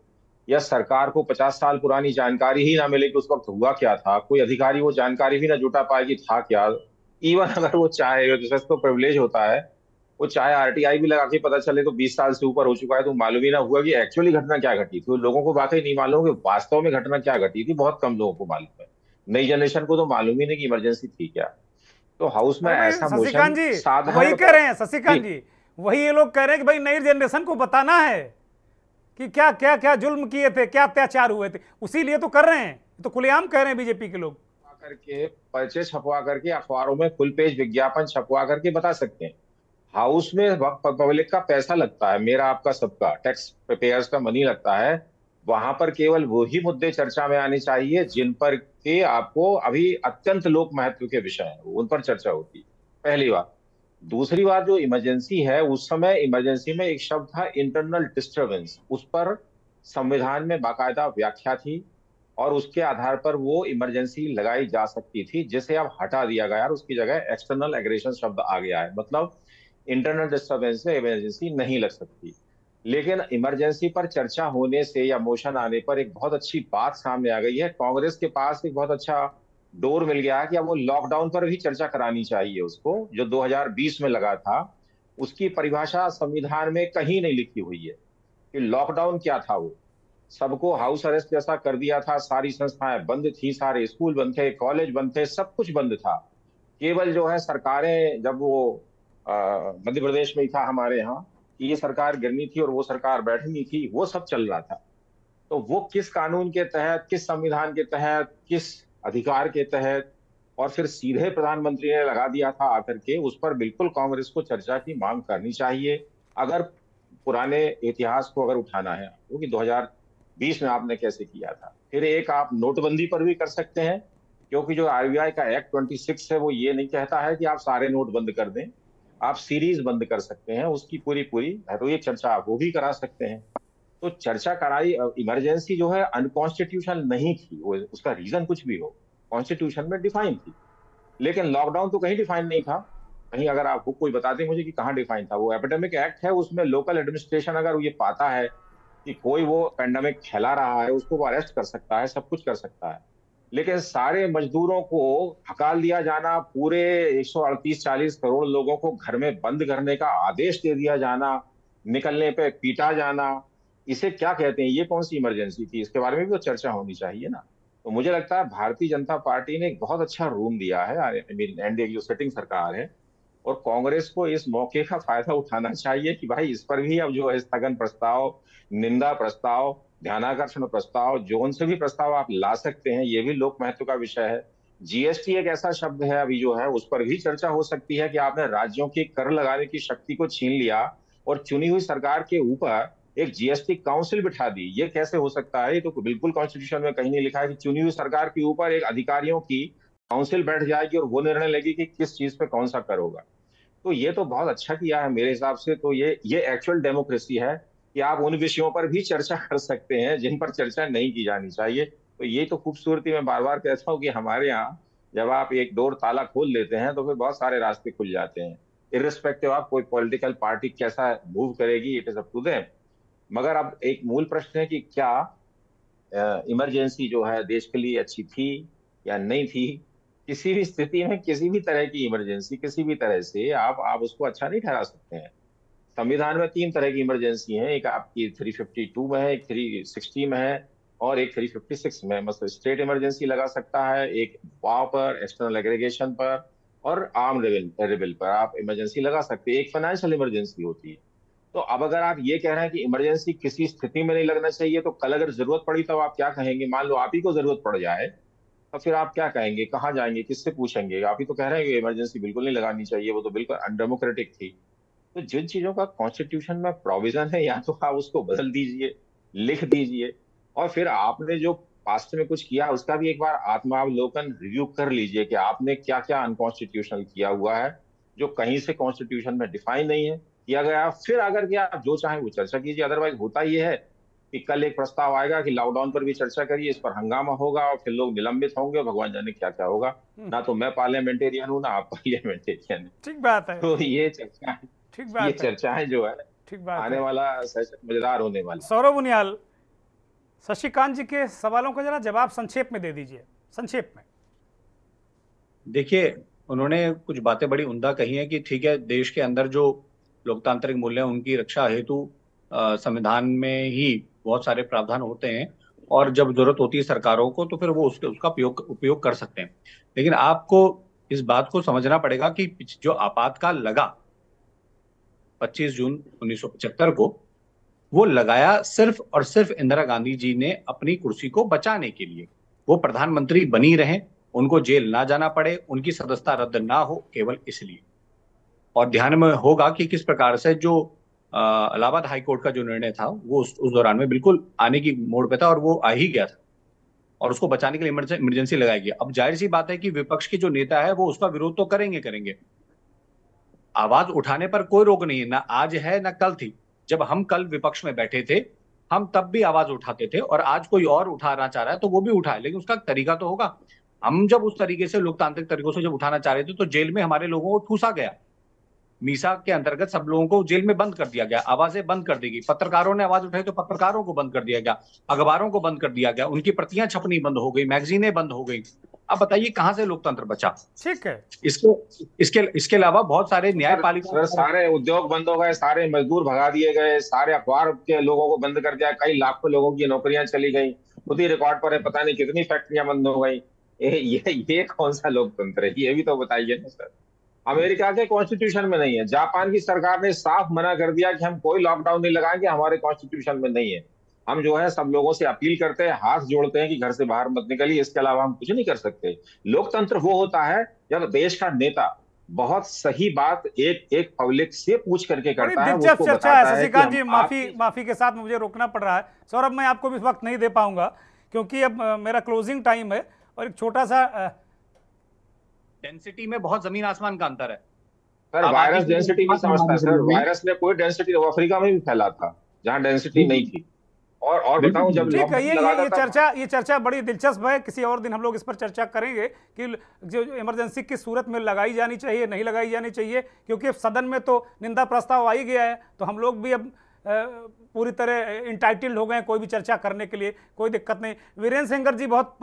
या सरकार को 50 साल पुरानी जानकारी ही ना मिले कि उस वक्त हुआ क्या था, कोई अधिकारी वो जानकारी भी ना जुटा पाए कि था क्या। इवन अगर वो चाहे, जिसको तो प्रिविलेज होता है, वो चाहे आरटीआई भी लगा के पता चले तो 20 साल से ऊपर हो चुका है तो मालूम ही ना हुआ कि एक्चुअली घटना क्या घटी थी। लोगों को वाकई नहीं मालूम कि वास्तव में घटना क्या घटी थी, बहुत कम लोगों को मालूम है। नई जनरेशन को तो मालूम ही नहीं कि इमरजेंसी थी क्या। तो हाउस में ऐसा शशिकांत जी वही कह रहे हैं, शशिकांत जी वही ये लोग कह रहे हैं कि भाई नई जनरेशन को बताना है कि क्या क्या क्या जुल्म किए थे, क्या अत्याचार हुए थे, उसी लिए तो कर रहे हैं। तो खुलेआम कह रहे हैं बीजेपी के लोग, करके पर्चे छपवा करके अखबारों में फुल पेज विज्ञापन छपवा करके बता सकते हैं। हाउस में पब्लिक का पैसा लगता है, मेरा आपका सबका, टैक्स पेयर्स का मनी लगता है। वहां पर केवल वही मुद्दे चर्चा में आने चाहिए जिन पर के आपको अभी अत्यंत लोक महत्व के विषय हैं, उन पर चर्चा होती। पहली बात। दूसरी बात, जो इमरजेंसी है, उस समय इमरजेंसी में एक शब्द था इंटरनल डिस्टर्बेंस, उस पर संविधान में बाकायदा व्याख्या थी और उसके आधार पर वो इमरजेंसी लगाई जा सकती थी, जिसे अब हटा दिया गया और उसकी जगह एक्सटर्नल एग्रेशन शब्द आ गया है। मतलब इंटरनल डिस्टर्बेंस से इमरजेंसी नहीं लग सकती। लेकिन इमरजेंसी पर चर्चा होने से या मोशन आने पर एक बहुत अच्छी बात सामने आ गई है। कांग्रेस के पास एक बहुत अच्छा डोर मिल गया है कि अब वो लॉकडाउन पर भी चर्चा करानी चाहिए उसको, जो 2020 में लगा था। उसकी परिभाषा संविधान में कहीं नहीं लिखी हुई है कि लॉकडाउन क्या था। वो सबको हाउस अरेस्ट जैसा कर दिया था, सारी संस्थाएं बंद थी, सारे स्कूल बंद थे, कॉलेज बंद थे, सब कुछ बंद था। केवल जो है सरकारें, जब वो मध्य प्रदेश में ही था हमारे यहाँ, ये सरकार गिरनी थी और वो सरकार बैठनी थी, वो सब चल रहा था। तो वो किस कानून के तहत, किस संविधान के तहत, किस अधिकार के तहत, और फिर सीधे प्रधानमंत्री ने लगा दिया था आकर के, उस पर बिल्कुल कांग्रेस को चर्चा की मांग करनी चाहिए। अगर पुराने इतिहास को अगर उठाना है आपको कि 2020 में आपने कैसे किया था। फिर एक आप नोटबंदी पर भी कर सकते हैं, क्योंकि जो आरबीआई का एक्ट 26 है वो ये नहीं कहता है कि आप सारे नोट बंद कर दें, आप सीरीज बंद कर सकते हैं, उसकी पूरी तो ये चर्चा वो भी करा सकते हैं। तो चर्चा कराई। इमरजेंसी जो है अनकॉन्स्टिट्यूशनल नहीं थी, वो उसका रीजन कुछ भी हो, कॉन्स्टिट्यूशन में डिफाइन थी। लेकिन लॉकडाउन तो कहीं डिफाइन नहीं था। कहीं अगर आपको कोई बता दे मुझे कि कहाँ डिफाइन था। वो एपिडेमिक एक्ट है, उसमें लोकल एडमिनिस्ट्रेशन अगर ये पाता है कि कोई वो पेंडेमिक फैला रहा है, उसको वो अरेस्ट कर सकता है, सब कुछ कर सकता है। लेकिन सारे मजदूरों को हकाल दिया जाना, पूरे 138-40 करोड़ लोगों को घर में बंद करने का आदेश दे दिया जाना, निकलने पे पीटा जाना, इसे क्या कहते हैं? ये कौन सी इमरजेंसी थी? इसके बारे में भी तो चर्चा होनी चाहिए ना। तो मुझे लगता है भारतीय जनता पार्टी ने एक बहुत अच्छा रूम दिया है, एनडीए की जो सिटिंग सरकार है, और कांग्रेस को इस मौके का फायदा उठाना चाहिए कि भाई इस पर भी अब जो है स्थगन प्रस्ताव, निंदा प्रस्ताव, ध्यानाकर्षण प्रस्ताव, जो उनसे भी प्रस्ताव आप ला सकते हैं, ये भी लोक महत्व का विषय है। जीएसटी एक ऐसा शब्द है अभी जो है, उस पर भी चर्चा हो सकती है कि आपने राज्यों की कर लगाने की शक्ति को छीन लिया और चुनी हुई सरकार के ऊपर एक जीएसटी काउंसिल बिठा दी। ये कैसे हो सकता है? ये तो बिल्कुल कॉन्स्टिट्यूशन में कहीं नहीं लिखा है कि चुनी हुई सरकार के ऊपर एक अधिकारियों की काउंसिल बैठ जाएगी और वो निर्णय लेगी कि किस चीज पे कौन सा कर होगा। तो ये तो बहुत अच्छा किया है मेरे हिसाब से। तो ये एक्चुअल डेमोक्रेसी है कि आप उन विषयों पर भी चर्चा कर सकते हैं जिन पर चर्चा नहीं की जानी चाहिए। तो ये तो खूबसूरती मैं बार बार कहता हूँ कि हमारे यहाँ जब आप एक डोर ताला खोल लेते हैं तो फिर बहुत सारे रास्ते खुल जाते हैं, इर्रिस्पेक्टिव ऑफ कोई पॉलिटिकल पार्टी कैसा मूव करेगी, it is up to them. मगर अब एक मूल प्रश्न है कि क्या इमरजेंसी जो है देश के लिए अच्छी थी या नहीं थी। किसी भी स्थिति में किसी भी तरह की इमरजेंसी किसी भी तरह से आप उसको अच्छा नहीं ठहरा सकते हैं। संविधान में 3 तरह की इमरजेंसी है, एक आपकी 352 में है, एक 360 में है और एक 356 में। मतलब स्टेट इमरजेंसी लगा सकता है, एक वॉर पर, एक्सटर्नल एग्रीगेशन पर और आर्म रेबेल पर आप इमरजेंसी लगा सकते हैं। एक फाइनेंशियल इमरजेंसी होती है। तो अब अगर आप ये कह रहे हैं कि इमरजेंसी किसी स्थिति में नहीं लगना चाहिए, तो कल अगर जरूरत पड़ी तो आप क्या कहेंगे? मान लो आप ही को जरूरत पड़ जाए तो फिर आप क्या कहेंगे, कहाँ जाएंगे, किससे पूछेंगे? आप ही तो कह रहे हैं कि इमरजेंसी बिल्कुल नहीं लगानी चाहिए, वो तो बिल्कुल अनडेमोक्रेटिक थी। तो जिन चीजों का कॉन्स्टिट्यूशन में प्रोविजन है, या तो आप उसको बदल दीजिए, लिख दीजिए, और फिर आपने जो पास्ट में कुछ किया उसका भी एक बार आत्मावलोकन रिव्यू कर लीजिए कि आपने क्या क्या अनकॉन्स्टिट्यूशनल किया हुआ है जो कहीं से कॉन्स्टिट्यूशन में डिफाइन नहीं है किया गया। फिर अगर क्या आप जो चाहें वो चर्चा कीजिए। अदरवाइज होता ये है कि कल एक प्रस्ताव आएगा कि लॉकडाउन पर भी चर्चा करिए, इस पर हंगामा होगा और फिर लोग निलंबित होंगे और भगवान जाने क्या क्या होगा। ना तो मैं पार्लियामेंटेरियन हूँ ना आप पार्लियामेंटेरियन है। ठीक बात है। तो ये चर्चा ठीक बात ये चर्चाएं जो है ठीक बात आने वाला सेशन मजेदार होने वाला। सौरभ उनियाल, शशिकांत जी के सवालों का जरा जवाब संक्षेप में दे दीजिए, संक्षेप में। देखिए, उन्होंने कुछ बातें बड़ी उम्दा कही हैं कि ठीक है, देश के अंदर जो लोकतांत्रिक मूल्य हैं उनकी रक्षा हेतु संविधान में ही बहुत सारे प्रावधान होते हैं और जब जरूरत होती है सरकारों को तो फिर वो उसका उपयोग कर सकते हैं। लेकिन आपको इस बात को समझना पड़ेगा कि जो आपातकाल लगा 25 जून 1975 को, वो लगाया सिर्फ और सिर्फ इंदिरा गांधी जी ने अपनी कुर्सी को बचाने के लिए। वो प्रधानमंत्री बनी रहे, उनको जेल ना जाना पड़े, उनकी सदस्यता रद्द ना हो, केवल इसलिए। और ध्यान में होगा कि किस प्रकार से जो इलाहाबाद हाईकोर्ट का जो निर्णय था वो उस दौरान में बिल्कुल आने की मोड़ पे था और वो आ ही गया था और उसको बचाने के लिए इमरजेंसी लगाई गई। अब जाहिर सी बात है कि विपक्ष के जो नेता है वो उसका विरोध तो करेंगे। आवाज उठाने पर कोई रोक नहीं है, ना आज है ना कल थी। जब हम कल विपक्ष में बैठे थे हम तब भी आवाज उठाते थे और आज कोई और उठाना चाह रहा है तो वो भी उठाए, लेकिन उसका तरीका तो होगा। हम जब उस तरीके से लोकतांत्रिक तरीकों से जब उठाना चाह रहे थे तो जेल में हमारे लोगों को ठूसा गया। मीसा के अंतर्गत सब लोगों को जेल में बंद कर दिया गया, आवाजें बंद कर दी गई। पत्रकारों ने आवाज उठाई तो पत्रकारों को बंद कर दिया गया, अखबारों को बंद कर दिया गया, उनकी प्रतियां छपनी बंद हो गई, मैगजीनें बंद हो गई। अब बताइए कहां से लोकतंत्र बचा? ठीक है। इसके अलावा बहुत सारे न्यायपालिका, सारे उद्योग बंद हो गए, सारे मजदूर भगा दिए गए, सारे अखबार के लोगों को बंद कर दिया, कई लाखों लोगों की नौकरियां चली गई, खुद ही रिकॉर्ड पर है, पता नहीं कितनी फैक्ट्रियां बंद हो गई। ये कौन सा लोकतंत्र है? ये भी तो बताइए ना सर। अमेरिका के कॉन्स्टिट्यूशन में नहीं है। जापान की सरकार ने साफ मना कर दिया कि हम कोई लॉकडाउन नहीं लगाएंगे, हमारे कॉन्स्टिट्यूशन में नहीं है। हम जो है सब लोगों से अपील करते हैं, हाथ जोड़ते हैं कि घर से बाहर मत निकलिए, इसके अलावा हम कुछ नहीं कर सकते। लोकतंत्र वो होता है जब देश का नेता बहुत सही बात एक पब्लिक से पूछ करके करता है। दिलचस्प चर्चा है शशिकांत जी, माफी के साथ मुझे रोकना पड़ रहा है। सौरभ, मैं आपको भी इस वक्त नहीं दे पाऊंगा क्योंकि अब मेरा क्लोजिंग टाइम है और एक छोटा सा डेंसिटी में बहुत जमीन आसमान का अंतर है सर। वायरस डेंसिटी नहीं समझता सर। वायरस ने कोई डेंसिटी अफ्रीका में भी फैला था जहां डेंसिटी नहीं थी। और बताऊं जब ठीक है, ये चर्चा बड़ी दिलचस्प है। किसी और दिन हम लोग इस पर चर्चा करेंगे कि जो इमरजेंसी की सूरत में लगाई जानी चाहिए, नहीं लगाई जानी चाहिए, क्योंकि सदन में तो निंदा प्रस्ताव आ ही गया है, तो हम लोग भी अब पूरी तरह इंटाइटल्ड हो गए कोई भी चर्चा करने के लिए, कोई दिक्कत नहीं। वीरेंद्र सिंगर जी, बहुत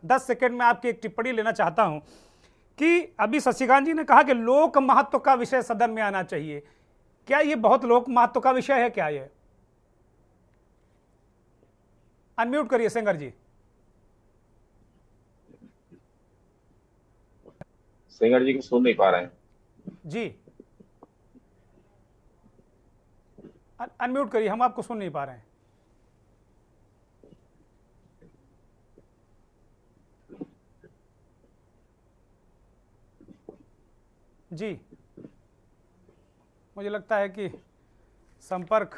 10 सेकेंड में आपकी एक टिप्पणी लेना चाहता हूं कि अभी शशिकांत जी ने कहा कि लोक महत्व का विषय सदन में आना चाहिए। क्या ये बहुत लोक महत्व का विषय है? क्या ये? अनम्यूट करिए सिंगर जी। सिंगर जी को सुन नहीं पा रहे हैं जी, अनम्यूट करिए, हम आपको सुन नहीं पा रहे हैं। जी, मुझे लगता है कि संपर्क।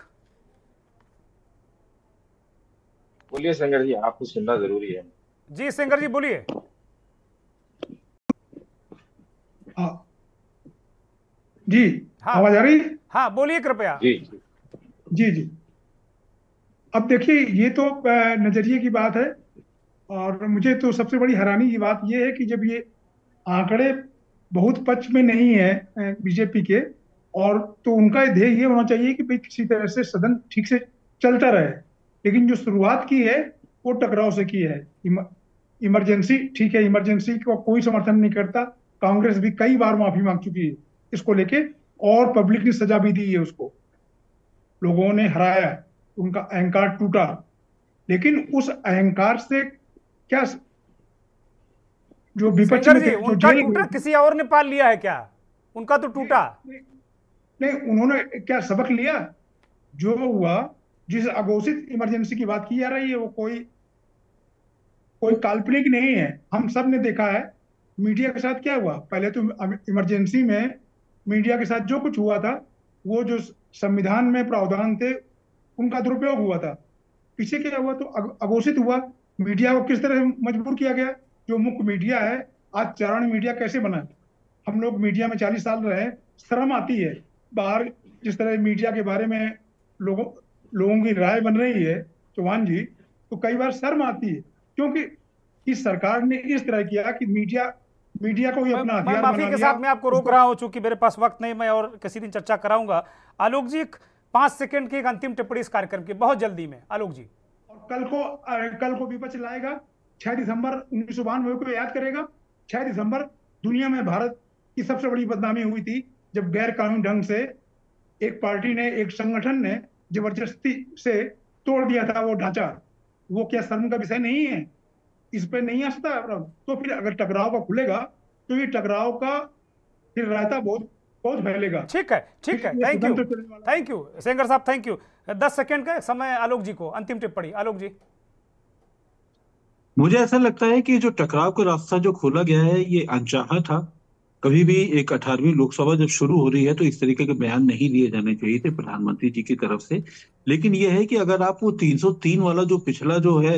बोलिए सिंगर जी, आपको सुनना जरूरी है। जी सिंगर जी बोलिए। जी हाँ आवाज आ रही? हाँ बोलिए कृपया। जी जी जी। अब देखिए, ये तो नजरिए की बात है, और मुझे तो सबसे बड़ी हैरानी की बात ये है कि जब ये आंकड़े बहुत पक्ष में नहीं है बीजेपी के, और तो उनका ध्येय ये होना चाहिए कि भाई किसी तरह से सदन ठीक से चलता रहे, लेकिन जो शुरुआत की है वो टकराव से की है। इमरजेंसी ठीक है, इमरजेंसी को कोई समर्थन नहीं करता, कांग्रेस भी कई बार माफी मांग चुकी है इसको लेके, और पब्लिक ने सजा भी दी है उसको, लोगों ने हराया, उनका अहंकार टूटा। लेकिन उस अहंकार से क्या जो विपक्ष सेंगर में जी, थे, जो उनका जेल टूटा में, किसी और ने पाल लिया है क्या? उनका तो टूटा नहीं, उन्होंने क्या सबक लिया? जो हुआ, जिस अघोषित इमरजेंसी की बात की जा रही है, वो कोई काल्पनिक नहीं है। हम सब ने देखा है मीडिया के साथ क्या हुआ। पहले तो इमरजेंसी में मीडिया के साथ जो कुछ हुआ था, वो जो संविधान में प्रावधान थे उनका दुरुपयोग हुआ था। पीछे क्या हुआ? तो अघोषित हुआ। मीडिया को किस तरह मजबूर किया गया? जो मुख्य मीडिया है, आज चारण मीडिया कैसे बना? हम लोग मीडिया में 40 साल रहे, शर्म आती है। बाहर जिस तरह मीडिया के बारे में लोगों की राय बन रही है चौहान जी, तो कई बार शर्म आती है, क्योंकि इस सरकार ने इस तरह किया कि मीडिया को ही अपना हथियार बना माफी के दिया। साथ मैं आपको रोक रहा हूं, चूंकि मेरे पास वक्त नहीं, मैं और किसी दिन चर्चा कराऊंगा। आलोक जी 5 सेकंड की एक अंतिम टिप्पणी इस कार्यक्रम की, बहुत जल्दी में आलोक जी। और कल को विपक्ष लाएगा 6 दिसंबर 1992 को याद करेगा। 6 दिसंबर दुनिया में भारत की सबसे बड़ी बदनामी हुई थी, जब गैर कानूनी ढंग से एक पार्टी ने, एक संगठन ने जबरदस्ती से तोड़ दिया था वो ढांचा। वो क्या शर्म का विषय नहीं है? इस पे नहीं आ सकता। तो फिर अगर टकराव का खुलेगा तो ये टकराव का फिर रायता बहुत फैलेगा। ठीक है, थैंक यू सेंगर साहब, थैंक यू। 10 सेकंड का समय आलोक जी को, अंतिम टिप्पणी आलोक जी। मुझे ऐसा लगता है कि जो टकराव का रास्ता जो खोला गया है ये अनचाहा था। कभी भी एक 18वीं लोकसभा जब शुरू हो रही है तो इस तरीके के बयान नहीं दिए जाने चाहिए थे प्रधानमंत्री जी की तरफ से। लेकिन यह है कि अगर आप वो 303 वाला जो पिछला जो है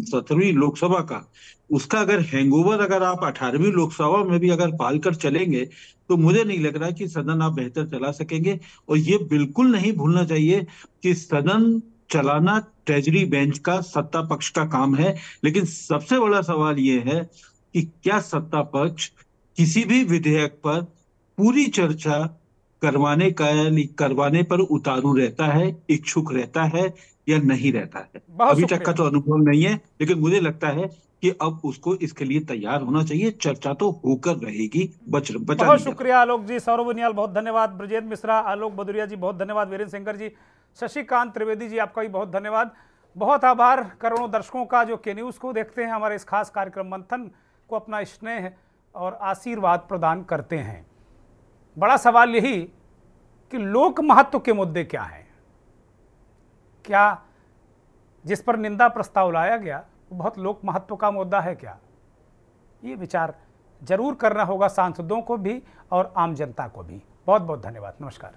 17वीं लोकसभा का, उसका अगर हैंगओवर अगर आप 18वीं लोकसभा में भी अगर पाल कर चलेंगे तो मुझे नहीं लग रहा कि सदन आप बेहतर चला सकेंगे। और ये बिल्कुल नहीं भूलना चाहिए कि सदन चलाना ट्रेजरी बेंच का, सत्ता पक्ष का काम है। लेकिन सबसे बड़ा सवाल ये है कि क्या सत्ता पक्ष किसी भी विधेयक पर पूरी चर्चा करवाने पर उतारू रहता है, इच्छुक रहता है या नहीं रहता है? अभी तक का तो अनुभव नहीं है, लेकिन मुझे लगता है कि अब उसको इसके लिए तैयार होना चाहिए। चर्चा तो होकर रहेगी। बहुत शुक्रिया आलोक जी, सौरभ उनियाल बहुत धन्यवाद, ब्रजेंद्र मिश्रा, आलोक भदौरिया जी बहुत धन्यवाद, वीरेंद्र सेंगर जी, शशिकांत त्रिवेदी जी आपका भी बहुत धन्यवाद। बहुत आभार करोड़ों दर्शकों का जो के न्यूज़ को देखते हैं, हमारे इस खास कार्यक्रम मंथन को अपना स्नेह और आशीर्वाद प्रदान करते हैं। बड़ा सवाल यही कि लोक महत्व के मुद्दे क्या हैं? क्या जिस पर निंदा प्रस्ताव लाया गया वो बहुत लोक महत्व का मुद्दा है क्या? ये विचार जरूर करना होगा सांसदों को भी और आम जनता को भी। बहुत बहुत धन्यवाद, नमस्कार।